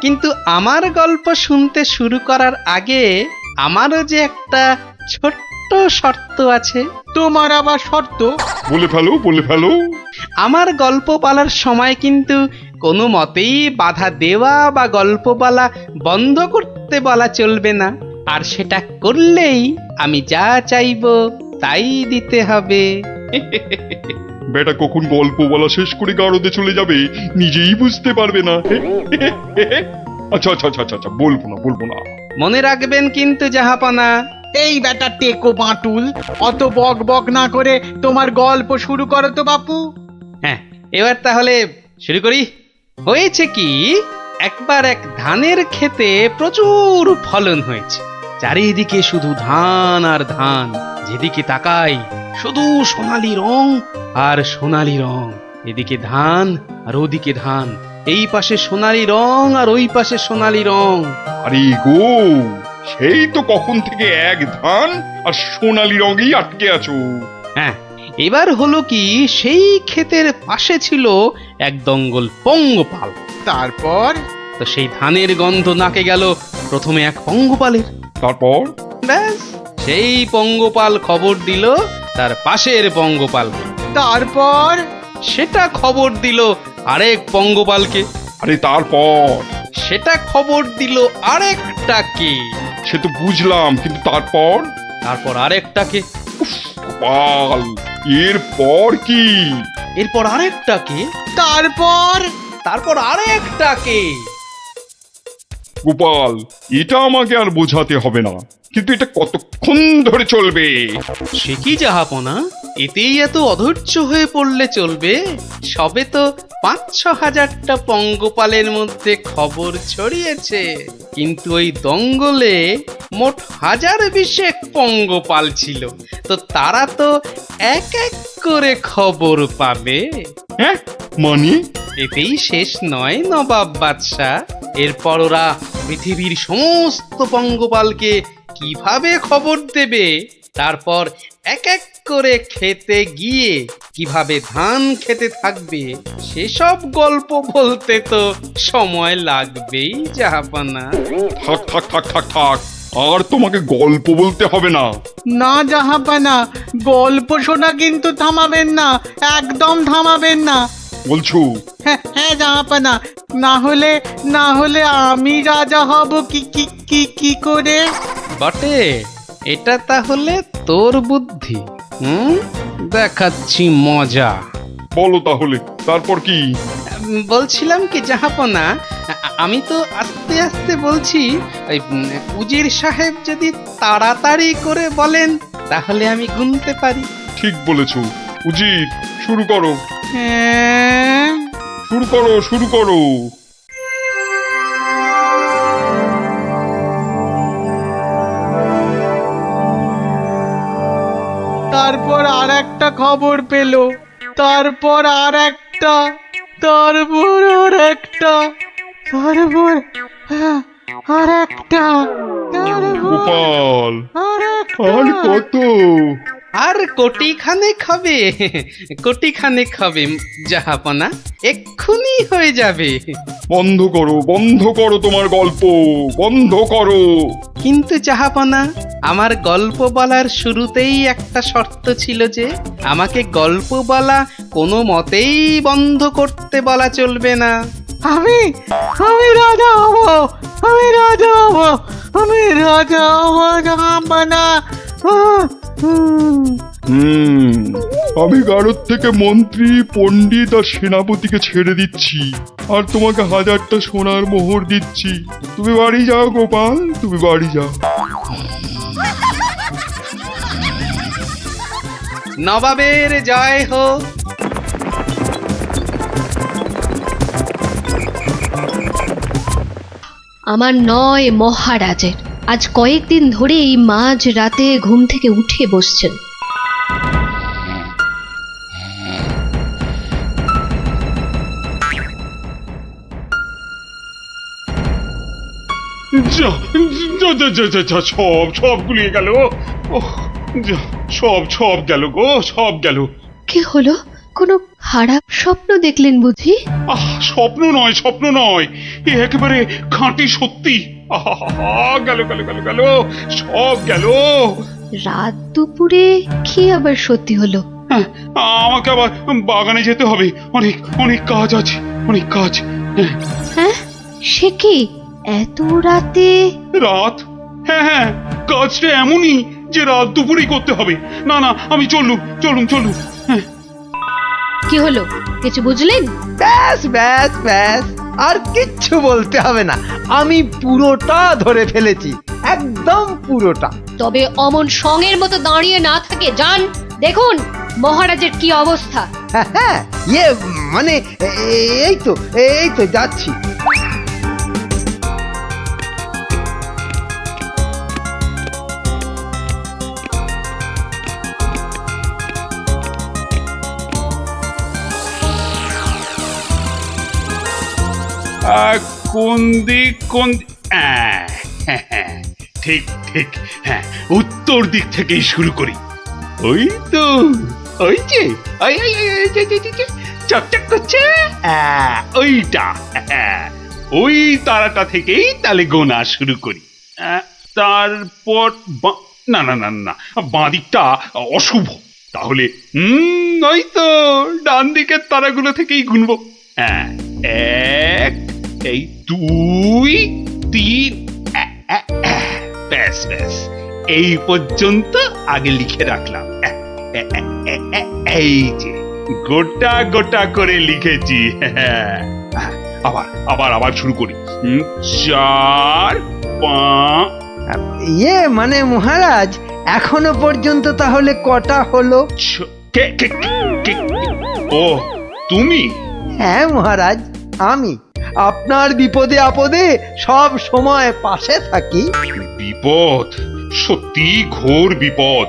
S1: কিন্তু আমার গল্প শুনতে শুরু করার আগে আমারও যে একটা ছোট্ট শর্ত আছে।
S14: তোমার আবার শর্ত?
S5: বলে ফেলো।
S1: আমার গল্প বলার সময় কিন্তু কোনো মতেই বাধা দেওয়া বা গল্প বলা বন্ধ করতে বলা চলবে না। আর সেটা করলেই আমি যা চাইবো তাই দিতে হবে।
S5: বেটা কখন গল্প বলা শেষ করে গারদে চলে যাবে নিজেই বুঝতে পারবে না। আচ্ছা আচ্ছা আচ্ছা আচ্ছা, বলবো না।
S1: মনে রাখবেন কিন্তু জাহাপনা।
S14: এই বেটা টেকো বাঁটুল, অত বক বক না করে তোমার গল্প শুরু করো তো বাপু।
S1: হ্যাঁ, এবার তাহলে শুরু করি। হয়েছে কি, একবার এক ধানের ক্ষেতে প্রচুর ফলন হয়েছে। চারিদিকে শুধু ধান আর ধান, যেদিকে তাকাই শুধু সোনালী রং আর সোনালী রং। এদিকে ধান আর ওদিকে ধান, এই পাশে সোনালী রং আর ওই পাশে সোনালী রং।
S5: আরে গো, সেই তো কখন থেকে এক ধান আর সোনালী রঙেই আটকে আছো।
S1: হ্যাঁ, এবার হলো কি, সেই ক্ষেতের পাশে ছিল এক দঙ্গল পঙ্গপাল।
S14: তারপর?
S1: তো সেই ধানের গন্ধ নাকে গেল প্রথমে এক পঙ্গপালের।
S5: তারপর?
S1: ব্যাস, সেই পঙ্গপাল খবর দিল তার পাশের পঙ্গপালকে।
S14: তারপর?
S1: সেটা খবর দিল আরেক পঙ্গপালকে।
S5: আরে তারপর?
S1: সেটা খবর দিল আরেকটাকে।
S5: সে তো বুঝলাম, কিন্তু তারপর?
S1: তারপর আরেকটাকে।
S5: গোপাল, এরপর কি?
S1: এরপর আরেকটাকে।
S14: তারপর
S1: আরেকটাকে।
S5: গোপাল, এটা আমাকে আর বোঝাতে হবে না, কিন্তু এটা কতক্ষণ ধরে চলবে?
S1: সে কি জাহাপনা, এতেই এত অধৈর্য হয়ে পড়লে চলবে? সবে তো ৫-৬ হাজারটা পঙ্গপালের মধ্যে খবর ছড়িয়েছে, কিন্তু ওই দঙ্গলে মোট ১০০০ পঙ্গপাল ছিল। তো তারা তো এক এক করে খবর পাবে।
S5: হ্যাঁ মানে?
S1: এতেই শেষ নয় নবাব বাদশাহ। এরপর ওরা পৃথিবীর সমস্ত পঙ্গপালকে কিভাবে খবর দেবে, তারপর এক এক করে খেতে গিয়ে কিভাবে ধান খেতে থাকবে, সেসব গল্প বলতে তো সময় লাগবেই জাহাপনা।
S5: থাক থাক থাক থাক থাক,
S10: আর তোমাকে গল্প বলতে হবে না।
S14: না জাহাপানা, গল্প শোনা কিন্তু থামাবেন না, একদম থামাবেন না।
S10: বলছো?
S14: হ্যাঁ হ্যাঁ জাহাপানা, না হলে আমি রাজা হব কি কি কি কি করে?
S1: বটে, এটা তাহলে তোর বুদ্ধি। দেখাচ্ছি মজা।
S10: বলো তাহলে, তারপর কি?
S1: বলছিলাম কি জাহাপনা, আমি তো আস্তে আস্তে বলছি, ওই উজির সাহেব যদি তাড়াতাড়ি করে বলেন তাহলে আমি গুনতে পারি।
S10: ঠিক বলেছো উজির, শুরু করো।
S14: হ্যাঁ,
S10: শুরু করো, শুরু করো।
S14: তারপর আর একটা খবর পেলো, তারপর আর একটা, তারপর আর একটা, তারপর আর একটা,
S10: গোপাল,
S14: আর
S10: আর কত?
S1: আর কোটিখানেক হবে, কোটিখানেক হবে জাহাপনা, এক্ষুনি হয়ে যাবে।
S10: বন্ধ করো, বন্ধ করো তোমার গল্প, বন্ধ করো।
S1: কিন্তু জাহাপনা, আমার গল্প বলার শুরুতেই একটা শর্ত ছিল যে আমাকে গল্প বলা কোনো মতেই বন্ধ করতে বলা চলবে না।
S14: আমি রাজা হব, আমি রাজা হব, আমি রাজা হব জাহাপানা।
S10: আমি গারদ থেকে মন্ত্রী, পণ্ডিত আর সেনাপতিকে ছেড়ে দিচ্ছি, আর তোমাকে 1000টা সোনার মোহর দিচ্ছি। তুমি বাড়ি যাও গোপাল, তুমি বাড়ি যাও।
S1: নবাবের জয় হোক।
S4: আমার নয় মহারাজের আজ কয়েকদিন ধরেই মাঝ রাতে ঘুম থেকে উঠে বসছেন।
S10: যা যা যা যা যা যা, সব গুলিয়ে গেল। যা, সব গেল গো, সব গেল।
S4: কি হলো? কোনো খারাপ স্বপ্ন দেখলেন বুঝি?
S10: স্বপ্ন নয়, স্বপ্ন নয়, এ একেবারে খাঁটি সত্যি। গেল গেল গেল গেল, সব গেল।
S4: রাত দুপুরে কি আবার সত্যি হলো?
S10: আমাকে আবার বাগানে যেতে হবে, অনেক অনেক কাজ আছে, অনেক কাজ।
S4: হ্যাঁ, সে কি এত রাতে?
S10: রাত? হ্যাঁ হ্যাঁ, কাজটা এমনই যে রাত দুপুরেই করতে হবে। না না, আমি চলুন চলুন চলুন।
S4: কি হলো, কিছু বুঝলেন?
S7: ব্যাস ব্যাস ব্যাস, আর কিচ্ছু বলতে হবে না, আমি পুরোটা ধরে ফেলেছি, একদম পুরোটা।
S4: তবে অমন সঙের মতো দাঁড়িয়ে না থাকে, যান দেখুন মহারাজের কি অবস্থা।
S7: হ্যাঁ, মানে এই তো যাচ্ছি।
S10: কোন দিক, কোন ঠিক ঠিক, হ্যাঁ, উত্তর দিক থেকেই শুরু করি। ওই তো, ওই যে চকচক করছে, ওইটা, ওই তারাটা থেকেই তাহলে গোনা শুরু করি। তারপর না না না না, বাঁ দিকটা অশুভ, তাহলে ওই তো ডান দিকের তারাগুলো থেকেই গুনবো। এক, এই 2, 3, ব্যাস ব্যাস, এই পর্যন্ত আগে লিখে রাখলাম। এই যে গোটা গোটা করে লিখেছি। আবার আবার আবার শুরু করি। 4, 5।
S7: মানে মহারাজ, এখনো পর্যন্ত তাহলে কটা হলো?
S10: ও তুমি?
S7: হ্যাঁ মহারাজ, আমি আপনার বিপদে আপদে সব সময় পাশে থাকি।
S10: বিপদ? সত্যি ঘোর বিপদ।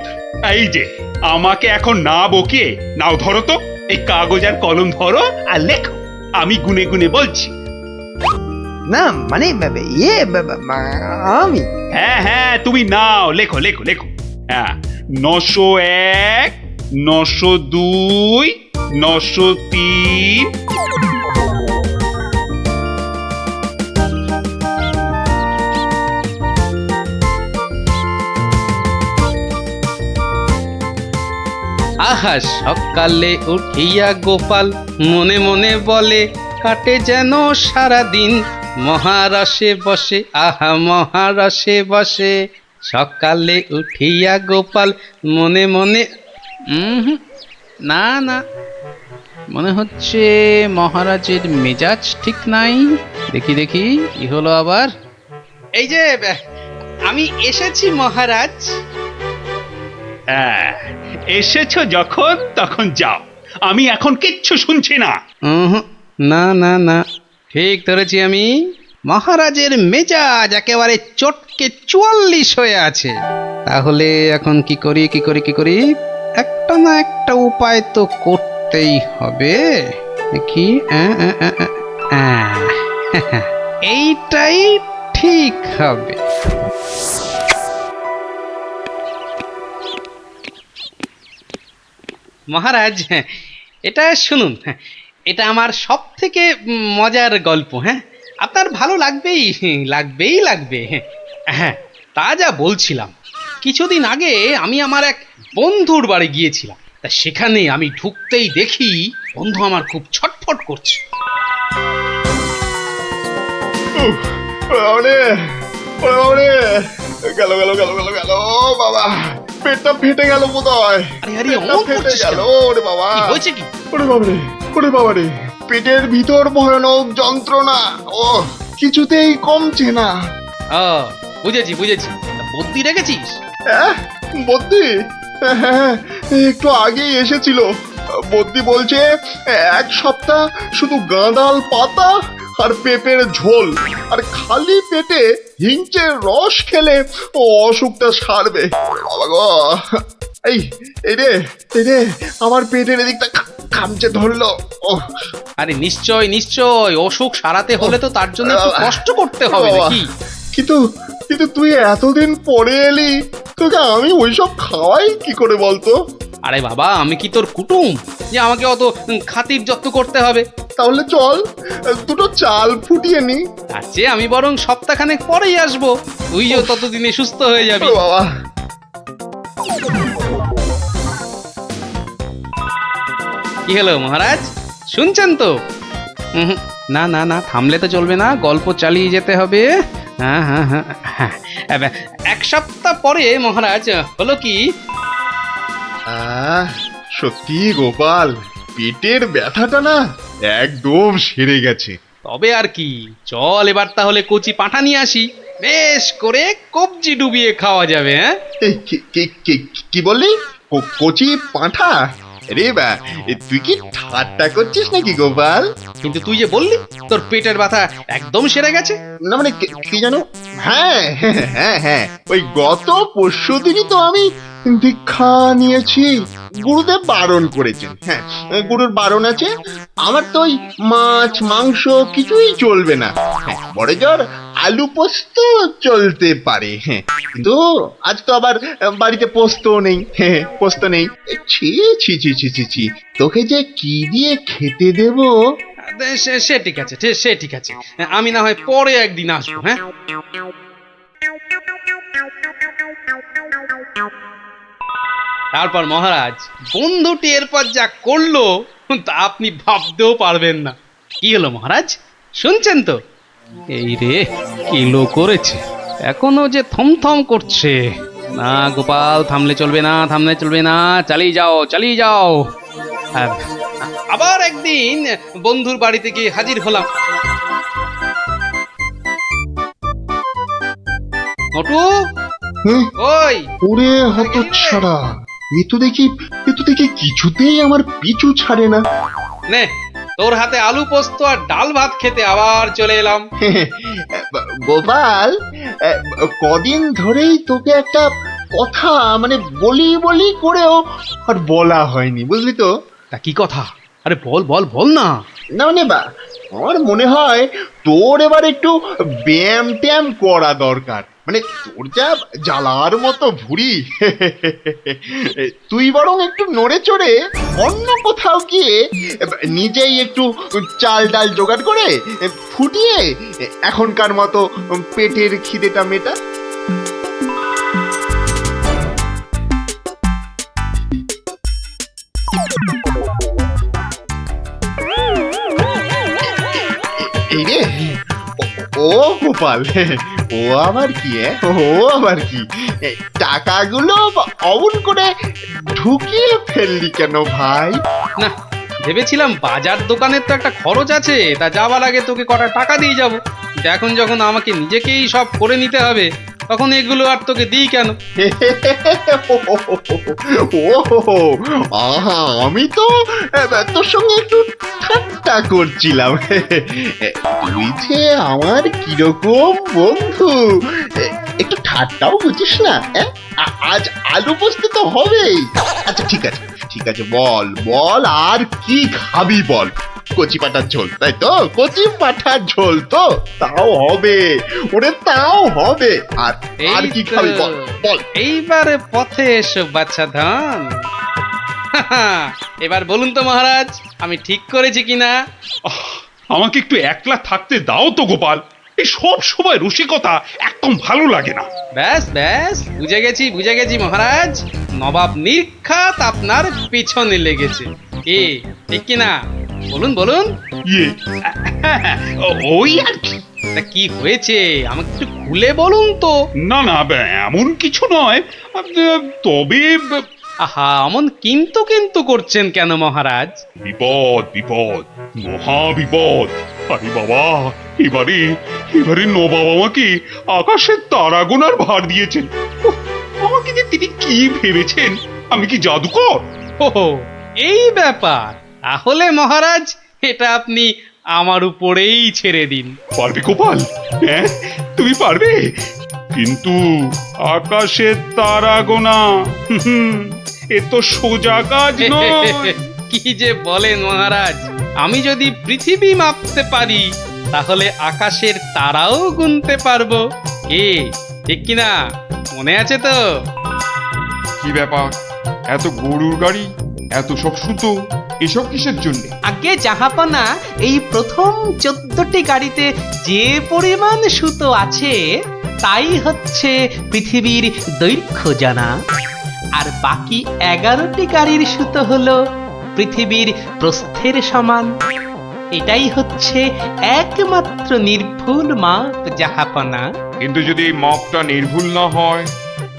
S10: এই যে আমাকে এখন না বকে, নাও ধরো তো এই কাগজ আর কলম ধরো আর লেখো, আমি গুনে গুনে বলছি।
S7: না মানে আমি?
S10: হ্যাঁ হ্যাঁ, তুমি নাও, লেখো লেখো লেখো। 901, 902, 903।
S1: আহা সকালে উঠিয়া গোপাল মনে মনে বলে কাটে যেন সারা দিন মহারসে বসে আহা মহারসে বসে সকালে উঠিয়া গোপাল মনে মনে না না মনে হচ্ছে মহারাজের মেজাজ ঠিক নাই। দেখি দেখি কি হলো আবার। এই যে আমি এসেছি মহারাজ।
S5: হ্যাঁ, এসেছো যখন তখন যাও, আমি এখন কিচ্ছু শুনছি না।
S1: না না না ঠিক ধরেছি আমি। মহারাজের মেজাজ একেবারে চটকে 44 হয়ে আছে। তাহলে এখন কি করি কি করি কি করি, একটা না একটা উপায় তো করতেই হবে। দেখি এইটাই ঠিক হবে। মহারাজ এটা শুনুন, এটা আমার সব থেকে মজার গল্প। হ্যাঁ, আপনার ভালো লাগবেই লাগবেই লাগবে। হ্যাঁ, তা যা বলছিলাম, কিছুদিন আগে আমি আমার এক বন্ধুর বাড়ি গিয়েছিলাম। তা সেখানে আমি ঢুকতেই দেখি বন্ধু আমার খুব ছটফট করছে।
S10: গেল গেল গেল গেল গেল বাবা, পেটটা ফেটে গেল বোধহয়।
S1: আরে আরে অমন করছিস কেন?
S10: ওরে বাবা,
S1: কি হয়েছে কি?
S10: ওরে বাবারে, ওরে বাবারে, পেটের ভিতর ভয়ানক যন্ত্রণা, ও কিছুতেই কমছে না।
S1: বুঝেছি বুঝেছি, বুদ্ধি রেখেছিস?
S10: বদ্যি? হ্যাঁ, একটু আগেই এসেছিল। বদ্যি বলছে 1 সপ্তাহ শুধু গাঁদাল পাতা আর পেঁপের ঝোল আর খালি পেটে হিংচের রস খেলে ও অসুখটা সারবে। বাবা গো, এই রে এই রে, আমার পেটের এদিকটা খামচে ধরলো।
S1: আরে নিশ্চয় নিশ্চয়, অসুখ সারাতে হলে তো তার জন্য একটু কষ্ট করতে হবে নাকি?
S10: কিন্তু কিন্তু তুই এতদিন পরে এলি, তোকে আমি ওইসব খাওয়াই কি করে বলতো?
S1: আরে বাবা, আমি কি তোর কুটুম যে আমাকে অত খাতির যত্ন করতে হবে?
S10: তাহলে চল দুটো চাল ফুটিয়ে নি।
S1: তার চেয়ে আমি বরং সপ্তাহখানেক পরেই আসবো, তুইও ততদিনে সুস্থ হয়ে যাবি।
S10: বাবা,
S1: কি হলো মহারাজ, শুনছেন তো? না না না, থামলে তো চলবে না, গল্প চালিয়ে যেতে হবে। হ্যাঁ হ্যাঁ হ্যাঁ হ্যাঁ, 1 সপ্তাহ পরে মহারাজ হলো কি,
S10: সত্যি গোপাল, পেটের ব্যথাটা না একদম সেরে গেছে।
S1: তবে আর কি, চল এবার তাহলে কচি পাঁঠা নিয়ে আসি, বেশ করে কবজি ডুবিয়ে খাওয়া যাবে। হ্যাঁ,
S10: কি বললি? কচি পাঁঠা? রে বা, তুই কি ঠাট্টা করছিস নাকি গোপাল?
S1: কিন্তু তুই যে বললি তোর পেটের ব্যথা একদম সেরে গেছে।
S10: না মানে কি জানো, হ্যাঁ হ্যাঁ হ্যাঁ, ওই গত পরশুদিনই তো আমি দীক্ষা নিয়েছি। গুরুদেব বারণ করেছেন। হ্যাঁ, গুরুর বারণ আছে। আমার তো ওই মাছ মাংস কিছুই চলবে না। হ্যাঁ, বড় জোর আলু পোস্ত চলতে পারে। হ্যাঁ, কিন্তু আজ তো আবার বাড়িতে পোস্ত নেই। হ্যাঁ, পোস্ত নেই। ছি ছি ছি ছি ছি ছি, তোকে যে কি দিয়ে খেতে দেবো?
S1: সে ঠিক আছে, সে ঠিক আছে, আমি না হয় পরে একদিন আসবো। হ্যাঁ, তারপর মহারাজ বন্ধুটি এরপর যা করলো তা আপনি ভাবতেও পারবেন না। কি হলো মহারাজ, শুনছেন তো? এই রে, কিলো করেছে, এখনো যে থমথম করছে। না গোপাল, থামলে চলবে না, থামলে চলবে না, চালিয়ে যাও চালিয়ে যাও। আবার একদিন বন্ধুর বাড়িতে গিয়ে হাজির হলাম। নটু, ওই
S10: ওরে হতচ্ছাড়া, এ তো দেখি কিছুতেই আমার পিছু ছাড়ে না।
S1: নে, তোর হাতে আলু পোস্ত আর ডাল ভাত খেতে আবার চলে এলাম।
S10: গোপাল, কদিন ধরেই তোকে একটা কথা মানে বলি বলি করেও আর বলা হয়নি, বুঝলি তো?
S1: তা কি কথা? আরে বল বল বল না।
S10: না মানে বা, আমার মনে হয় তোর এবার একটু ব্যায়াম ট্যায়াম করা দরকার। মানে তোর যা জ্বালার মতো ভুঁড়ি, তুই বরং একটু নড়ে চড়ে অন্য কোথাও গিয়ে নিজেই একটু চাল ডাল জোগাড় করে ফুটিয়ে এখনকার মতো পেটের খিদেটা মেটা।
S8: ও গোপাল, ও আবার কি? ও আবার কি? টাকাগুলো অমন করে ঢুকিয়ে ফেললি কেন ভাই?
S1: না, ভেবেছিলাম বাজার দোকানের তো একটা খরচ আছে, তা যাওয়ার আগে তোকে কটা টাকা দিয়ে যাব। এখন যখন আমাকে নিজেকেই সব করে নিতে হবে, তখন এগুলো আর তোকে দিই কেন?
S8: আহা, আমি তো তোর সঙ্গে একটু ঠাট্টা করছিলাম। তুই যে আমার কিরকম বন্ধু, একটু ঠাট্টাও বুঝিস না? আজ আলু পোস্ত তো হবেই। আচ্ছা ঠিক আছে, ঠিক আছে, বল বল আর কি খাবি বল। কচি পাঠার ঝোল, তাই তো? কচি পাঠার ঝোল তো, তাও হবে ওরে, তাও হবে। আর আর কি খাবি বল বল।
S1: এইবারে পথে এসো বাচ্চা ধন। এবার বলুন তো মহারাজ, আমি ঠিক করেছি কিনা?
S5: আমাকে একটু একলা থাকতে দাও তো গোপাল। এই সব সময় রসিকতা একদম ভালো লাগে না।
S1: ব্যাস ব্যাস, বুঝে গেছি মহারাজ, নবাব নির্ঘাত আপনার পিছনে লেগেছে। কি ঠিক কিনা? বলুন বলুন।
S5: ইয়ে, ওই আর কি।
S1: তা কি হয়েছে আমাকে একটু খুলে বলুন তো।
S5: না না, এমন কিছু নয়, তবে
S1: আহা, অমন কিন্তু কিন্তু করছেন কেন মহারাজ?
S5: বিপদ বিপদ, মহা বিপদ। আরে বাবা, এবারে নবাব আমাকে আকাশের তারা গোনার ভার দিয়েছেন। উফ, আমাকে যে তিনি কি ভেবেছেন, আমি কি জাদুকর?
S1: ওহো, এই ব্যাপার। তাহলে মহারাজ, এটা আপনি আমার উপরেই ছেড়ে দিন।
S5: পারবে গোপাল? হ্যাঁ, তুমি পারবে? কিন্তু আকাশের তারা গোনা এ তো সোজা কাজ নয়।
S1: কি যে বলেন মহারাজ, আমি যদি পৃথিবী মাপতে পারি, তাহলে আকাশের তারাও গুনতে পারবো। কি ঠিক কিনা? মনে আছে তো?
S10: কি ব্যাপার, এত গরুর গাড়ি, এত সব সুতো, এসব কিসের জন্য?
S15: আগে জাহাপনা, এই প্রথম 14টি গাড়িতে যে পরিমাণ সুতো আছে তাই হচ্ছে পৃথিবীর দৈর্ঘ্য জানা, আর বাকি 11টি গাড়ির সুতো হলো পৃথিবীর প্রস্থের সমান। এটাই হচ্ছে একমাত্র নির্ভুল মাপ জাহাপনা।
S10: কিন্তু যদি এই মাপটা নির্ভুল না হয়,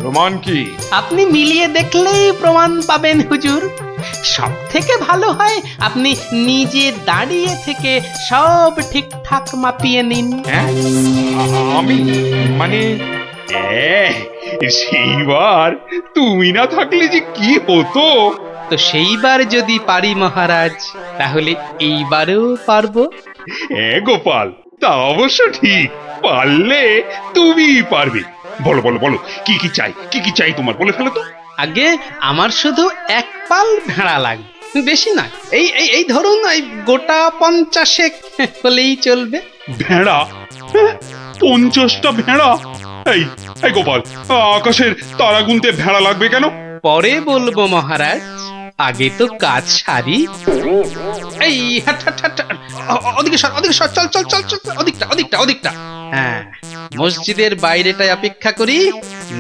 S10: প্রমাণ কি?
S15: আপনি মিলিয়ে দেখলেই প্রমাণ পাবেন হুজুর। সব থেকে ভালো হয় আপনি নিজে দাঁড়িয়ে থেকে সব ঠিকঠাক মাপিয়ে নিন।
S10: হ্যাঁ, আমি মানে
S5: সেইবার তুমি না থাকলে যে কি হতো।
S1: তো সেইবার যদি পারি মহারাজ, তাহলে এইবারেও পারবো।
S5: হ্যাঁ গোপাল, তা অবশ্য ঠিক। পারলে তুমি পারবে। বলো বলো বলো, কি কি চাই, কি কি চাই তোমার, বলে ফেলো তো।
S1: আগে আমার শুধু এক পাল ভেড়া লাগবে, বেশি না। এই এই এই ধরুন, এই গোটা 50 হলেই চলবে।
S5: ভেড়া? 50টা ভেড়া? এই এই গোপাল, আকাশের তারা গুনতে ভেড়া লাগবে কেন?
S1: পরে বলবো মহারাজ, আগে তো কাজ সারি। এই হাট হাট হাট, ওদিকে সর, ওদিকে সর, চল চল চল চল, ওদিকটা ওদিকটা ওদিকটা। হ্যাঁ, মসজিদের বাইরেটায় অপেক্ষা করি,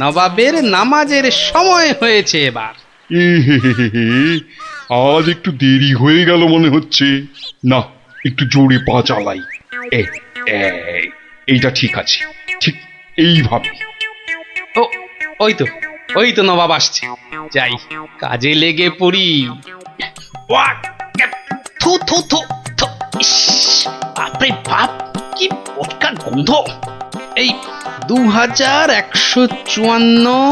S1: নবাবের নামাজের সময় হয়েছে এবার।
S10: আজ একটু দেরি হয়ে গেল মনে হচ্ছে। না, একটু জোরে পা চালাই। এইটা ঠিক আছে, ঠিক এইভাবে।
S1: ও, ওই তো নবাব আসছে। যাই, কাজে লেগে পড়ি। থু থু থু থু, ইস, বাপরে বাপ, কি পটকার গন্ধ। এই 2154,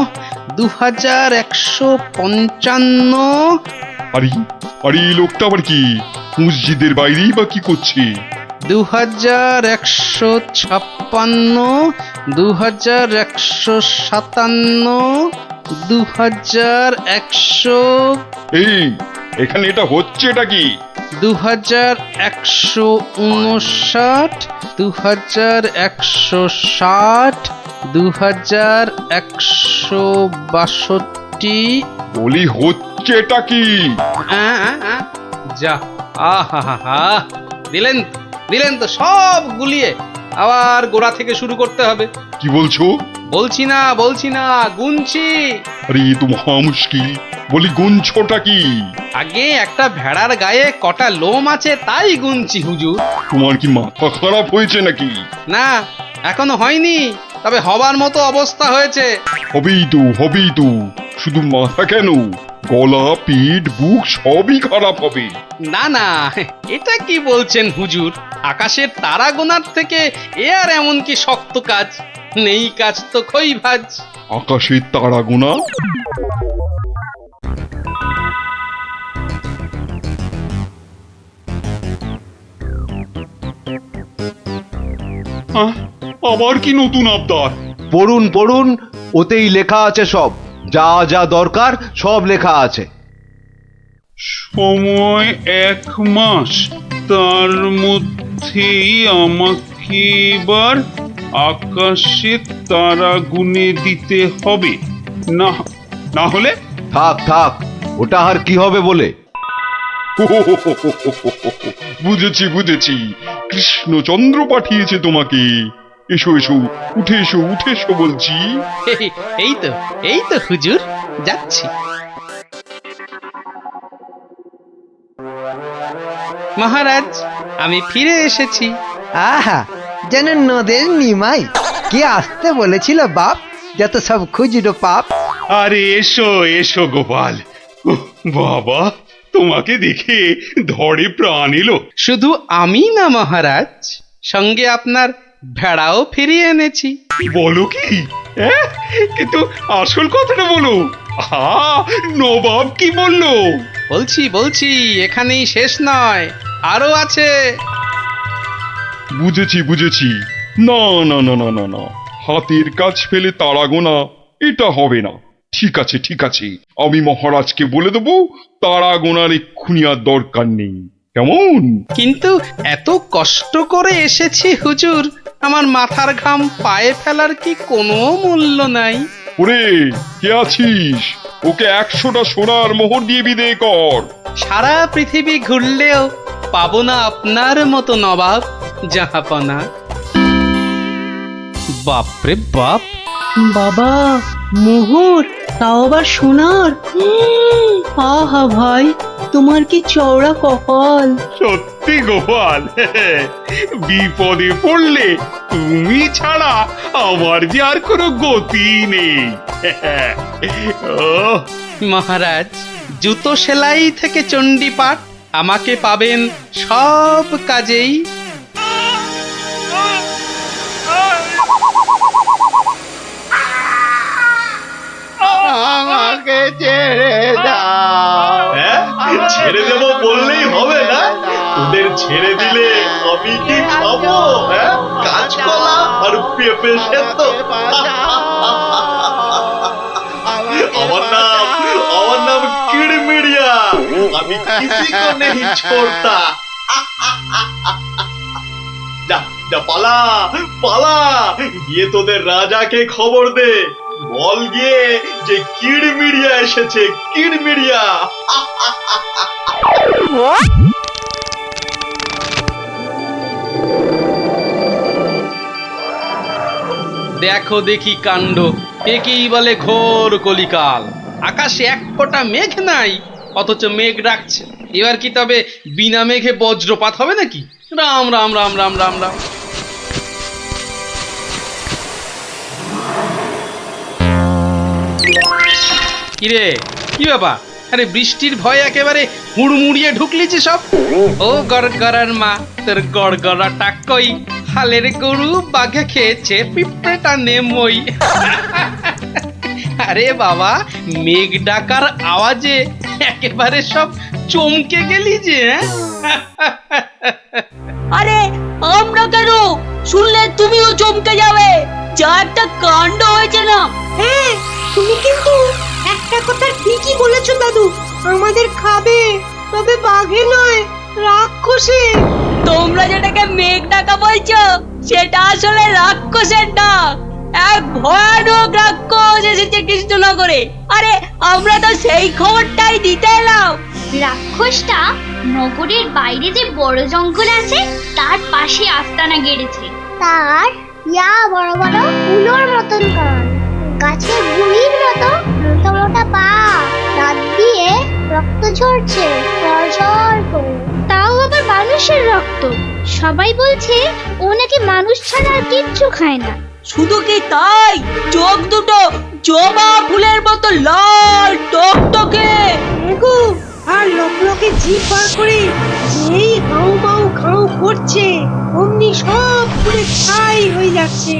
S1: 2155।
S10: আরে আরে, এই লোকটা আবার কি মসজিদের বাইরেই বা কি করছে?
S1: 2156, 2157, 2100।
S10: এই, এখানে এটা হচ্ছে, এটা কি?
S1: 2159, 2160, 2162।
S10: বলি হচ্ছে এটা কি?
S1: যা, আহা, দিলেন তো সব গুলিয়ে। আবার গোড়া থেকে শুরু করতে হবে।
S10: কি বলছো?
S1: বলছি না গুনছি।
S10: আরে এ তো মহা মুশকিল, বলি গুনছোটা কি?
S1: আগে একটা ভেড়ার গায়ে কটা লোম আছে তাই গুনছি হুজুর।
S10: তোমার কি মাথা খারাপ হয়েছে নাকি?
S1: না, এখনো হয়নি, তবে হবার মতো অবস্থা হয়েছে।
S10: হবেই তো, শুধু মাথা কেন, গলা, পিঠ, বুক সবই খারাপ হবে।
S1: না, এটা কি বলছেন হুজুর? আকাশের তারা গোনার থেকে এ আর এমন কি শক্ত কাজ? নেই কাজ তো খই ভাজ।
S10: আকাশের তারা গোনা? আবার কি নতুন আবদার?
S8: পড়ুন, ওতেই লেখা আছে সব, যা যা দরকার সব লেখা আছে।
S5: সময় 1 মাস, তার মধ্যেই আমাকে এবার আকাশে তারা গুনে দিতে হবে, না হলে?
S8: থাক, ওটা আর কি হবে বলে।
S10: বুঝেছি, কৃষ্ণচন্দ্র পাঠিয়েছে তোমাকে। এসো উঠে এসো বলছি।
S1: এই তো হুজুর, যাচ্ছি। মহারাজ, আমি ফিরে এসেছি।
S7: আহা, যেন নদের নিমাই। কে আসতে বলেছিল বাপ, যত সব খুচরো পাপ।
S5: আরে এসো গোপাল। বাবা, তোমাকে দেখে ধরে প্রাণ এলো।
S1: শুধু আমি না মহারাজ, সঙ্গে আপনার ভেড়াও ফিরিয়ে এনেছি।
S5: বলো কি? কিন্তু আসল কথাটা বলো। নবাব কি বললো?
S1: বলছি, এখানেই শেষ নয়, আরো আছে।
S10: বুঝেছি। না, হাতের কাজ ফেলে তারা গোনা এটা হবে না। ঠিক আছে, আমি মহারাজকে বলে দেবো তারা গোনার এক্ষুনি আর দরকার নেই, কেমন?
S1: কিন্তু এত কষ্ট করে এসেছি হুজুর, আমার মাথার ঘাম পায়ে ফেলার কি কোনো মূল্য নাই?
S10: ওরে, কে আছিস? ওকে 100টা সোনার মোহর দিয়ে বিদেয় কর।
S1: সারা পৃথিবী ঘুরলেও পাবো না আপনার মতো নবাব জাহাপনা। বাপরে বাপ!
S2: বাবা, মোহর, তাও আবার সোনার। আহা ভাই, তোমার কি চওড়া কপাল।
S5: সত্যি গোপাল, বিপদে পড়লে তুমি ছাড়া আমার যে আর কোনো গতি নেই।
S1: মহারাজ, জুতো সেলাই থেকে চণ্ডীপাঠ আমাকে পাবেন সব কাজেই।
S8: আমাকে ছেড়ে দাও।
S16: ছেড়ে দেবো বললেই হবে না? তোদের ছেড়ে দিলে আমি কি খাবো? কাঁচকলা আর পেঁপে সেদ্ধ? আমার নাম কিড়মিড়িয়া, আমি কিসি কো নেহি ছোড়তা। যা পালা গিয়ে তোদের রাজাকে খবর দে, বল গিয়ে যে কিড়মিড়িয়া এসেছে, কিড়মিড়িয়া।
S1: দেখো দেখি কাণ্ড, একেই বলে ঘোর কলিকাল। আকাশে এক ফোঁটা মেঘ নাই, অথচ মেঘ ডাকছে। এবার কি তবে বিনা মেঘে বজ্রপাত হবে নাকি? রাম রাম রাম রাম রাম রাম। কিরে, কি ব্যাপার? আরে বৃষ্টির ভয় একেবারে হুড়মুড়িয়ে ঢুকলিছে সব। ও গড়গড়ার মা, তোর গড়গড়াটা কই? হালের গরু বাঘে খেয়েছে, পিঁপড়েটা নেমই। আরে বাবা, মেঘ ডাকার আওয়াজে একেবারে সব চমকে গেলি যে।
S13: আরে আমরা কেন? শুনলে তুমিও চমকে যাবে। যা একটা কাণ্ড হয়েছে না।
S2: হ্যাঁ, তুমি কিন্তু একটা কথা ঠিকই বলেছো দাদু, আমাদের খাবে, তবে বাঘে নয়, রাক্ষসে।
S13: তোমরা যেটাকে মেঘ ডাকা বলছো, সেটা আসলে রাক্ষসের ডাক। এক ভয়ানক রাক্ষস এসেছে কৃষ্ণনগরে। আরে আমরা তো সেই খবরটাই দিতে এলাম।
S4: রাক্ষসটা নগরের বাইরে যে বড় জঙ্গল আছে তার পাশে আস্তানা গেড়েছে। তার ইয়া বড় বড় উলোর মতন কান, গাছের গুড়ির মতো মোটা মোটা পা, দাঁত দিয়ে রক্ত ঝরছে ঝরঝর করে। তাও আবার মানুষের রক্ত। সবাই বলছে ও নাকি মানুষ ছাড়া আর কিচ্ছু খায় না।
S13: শুধু কি তাই, চোখ দুটো জবা ফুলের মতো লাল টকটকে।
S2: গো, আর লোকে জিভ বার করে যেই ঘাউ মাউ ঘাউ করছে অমনি সব পুরে ছাই হয়ে যাচ্ছে।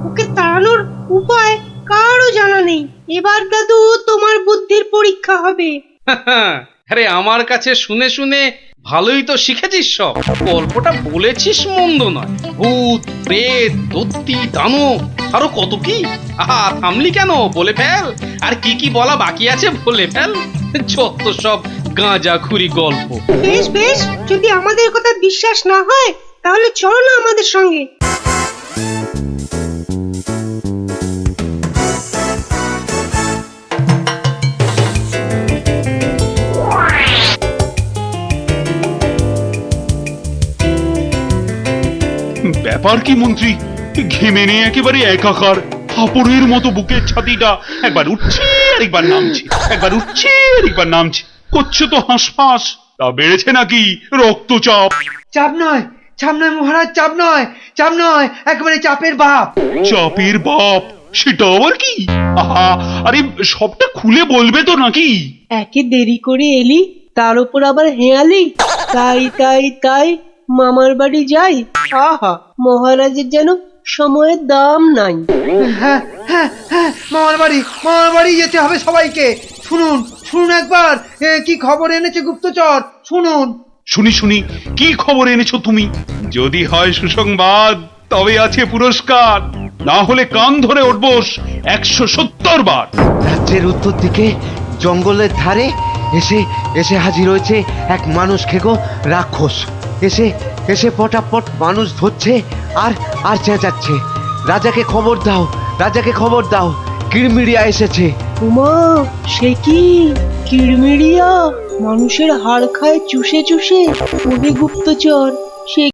S2: ওকে তাড়ানোর উপায় কারও জানা নেই। এবার দাদু তোমার বুদ্ধির পরীক্ষা হবে।
S1: আরে আমার কাছে শুনে শুনে ভালোই তো শিখেছিস সব। গল্পটা বলেছিস মন্দ নয়। ভূত, প্রেত, দত্তি, দানব, আরো কত কি। আহা, থামলি কেন? বলে ফেল। আর কি কি বলা বাকি আছে বলে ফেল। যত সব গাঁজাখুরি গল্প।
S2: বেশ বেশ, যদি আমাদের কথা বিশ্বাস না হয় তাহলে চলো না আমাদের সঙ্গে।
S5: ব্যাপার কি মন্ত্রী? ঘেমে নিয়ে একেবারে একাকার। কাপড়ের মতো বুকের ছাতিটা একবার উঠছে আর একবার নামছে, একবার উঠছে আর একবার নামছে। করছে তো হাঁসফাঁস। তা বেড়েছে নাকি রক্তচাপ?
S7: চাপ নয়, চাপ নয় মহারাজ, চাপ নয়, চাপ নয়, একেবারে চাপের বাপ।
S5: চাপের বাপ? সেটা আবার কি? আহা, আরে সবটা খুলে বলবে তো নাকি?
S2: একে দেরি করে এলি, তার উপর আবার হেয়ালি। তাই তাই তাই মামার বাড়ি যাই। আহা, মহারাজের যেন সময়ের দাম নাই।
S7: হ্যাঁ হ্যাঁ হ্যাঁ, মামার বাড়ি যেতে হবে সবাইকে। শুনুন শুনুন একবার, কি খবর এনেছে গুপ্তচর, শুনুন।
S5: শুনি শুনি, কি খবর এনেছো তুমি? যদি হয় সুসংবাদ তবে আছে পুরস্কার, না হলে কান ধরে উঠবোস 170 বার।
S8: রাজ্যের উত্তর দিকে জঙ্গলের ধারে এসে এসে হাজির হয়েছে এক মানুষ খেকো রাক্ষস। এসে এসে পটাপট মানুষ ধরছে আর আর চেঁচাচ্ছে, রাজাকে খবর দাও, রাজাকে খবর দাও, কিরমিরিয়া এসেছে।
S2: উমা, সে কি কিড়মিড়িয়া মানুষের হাড় খায় চুষে চুষে? ওরে গুপ্তচর, সে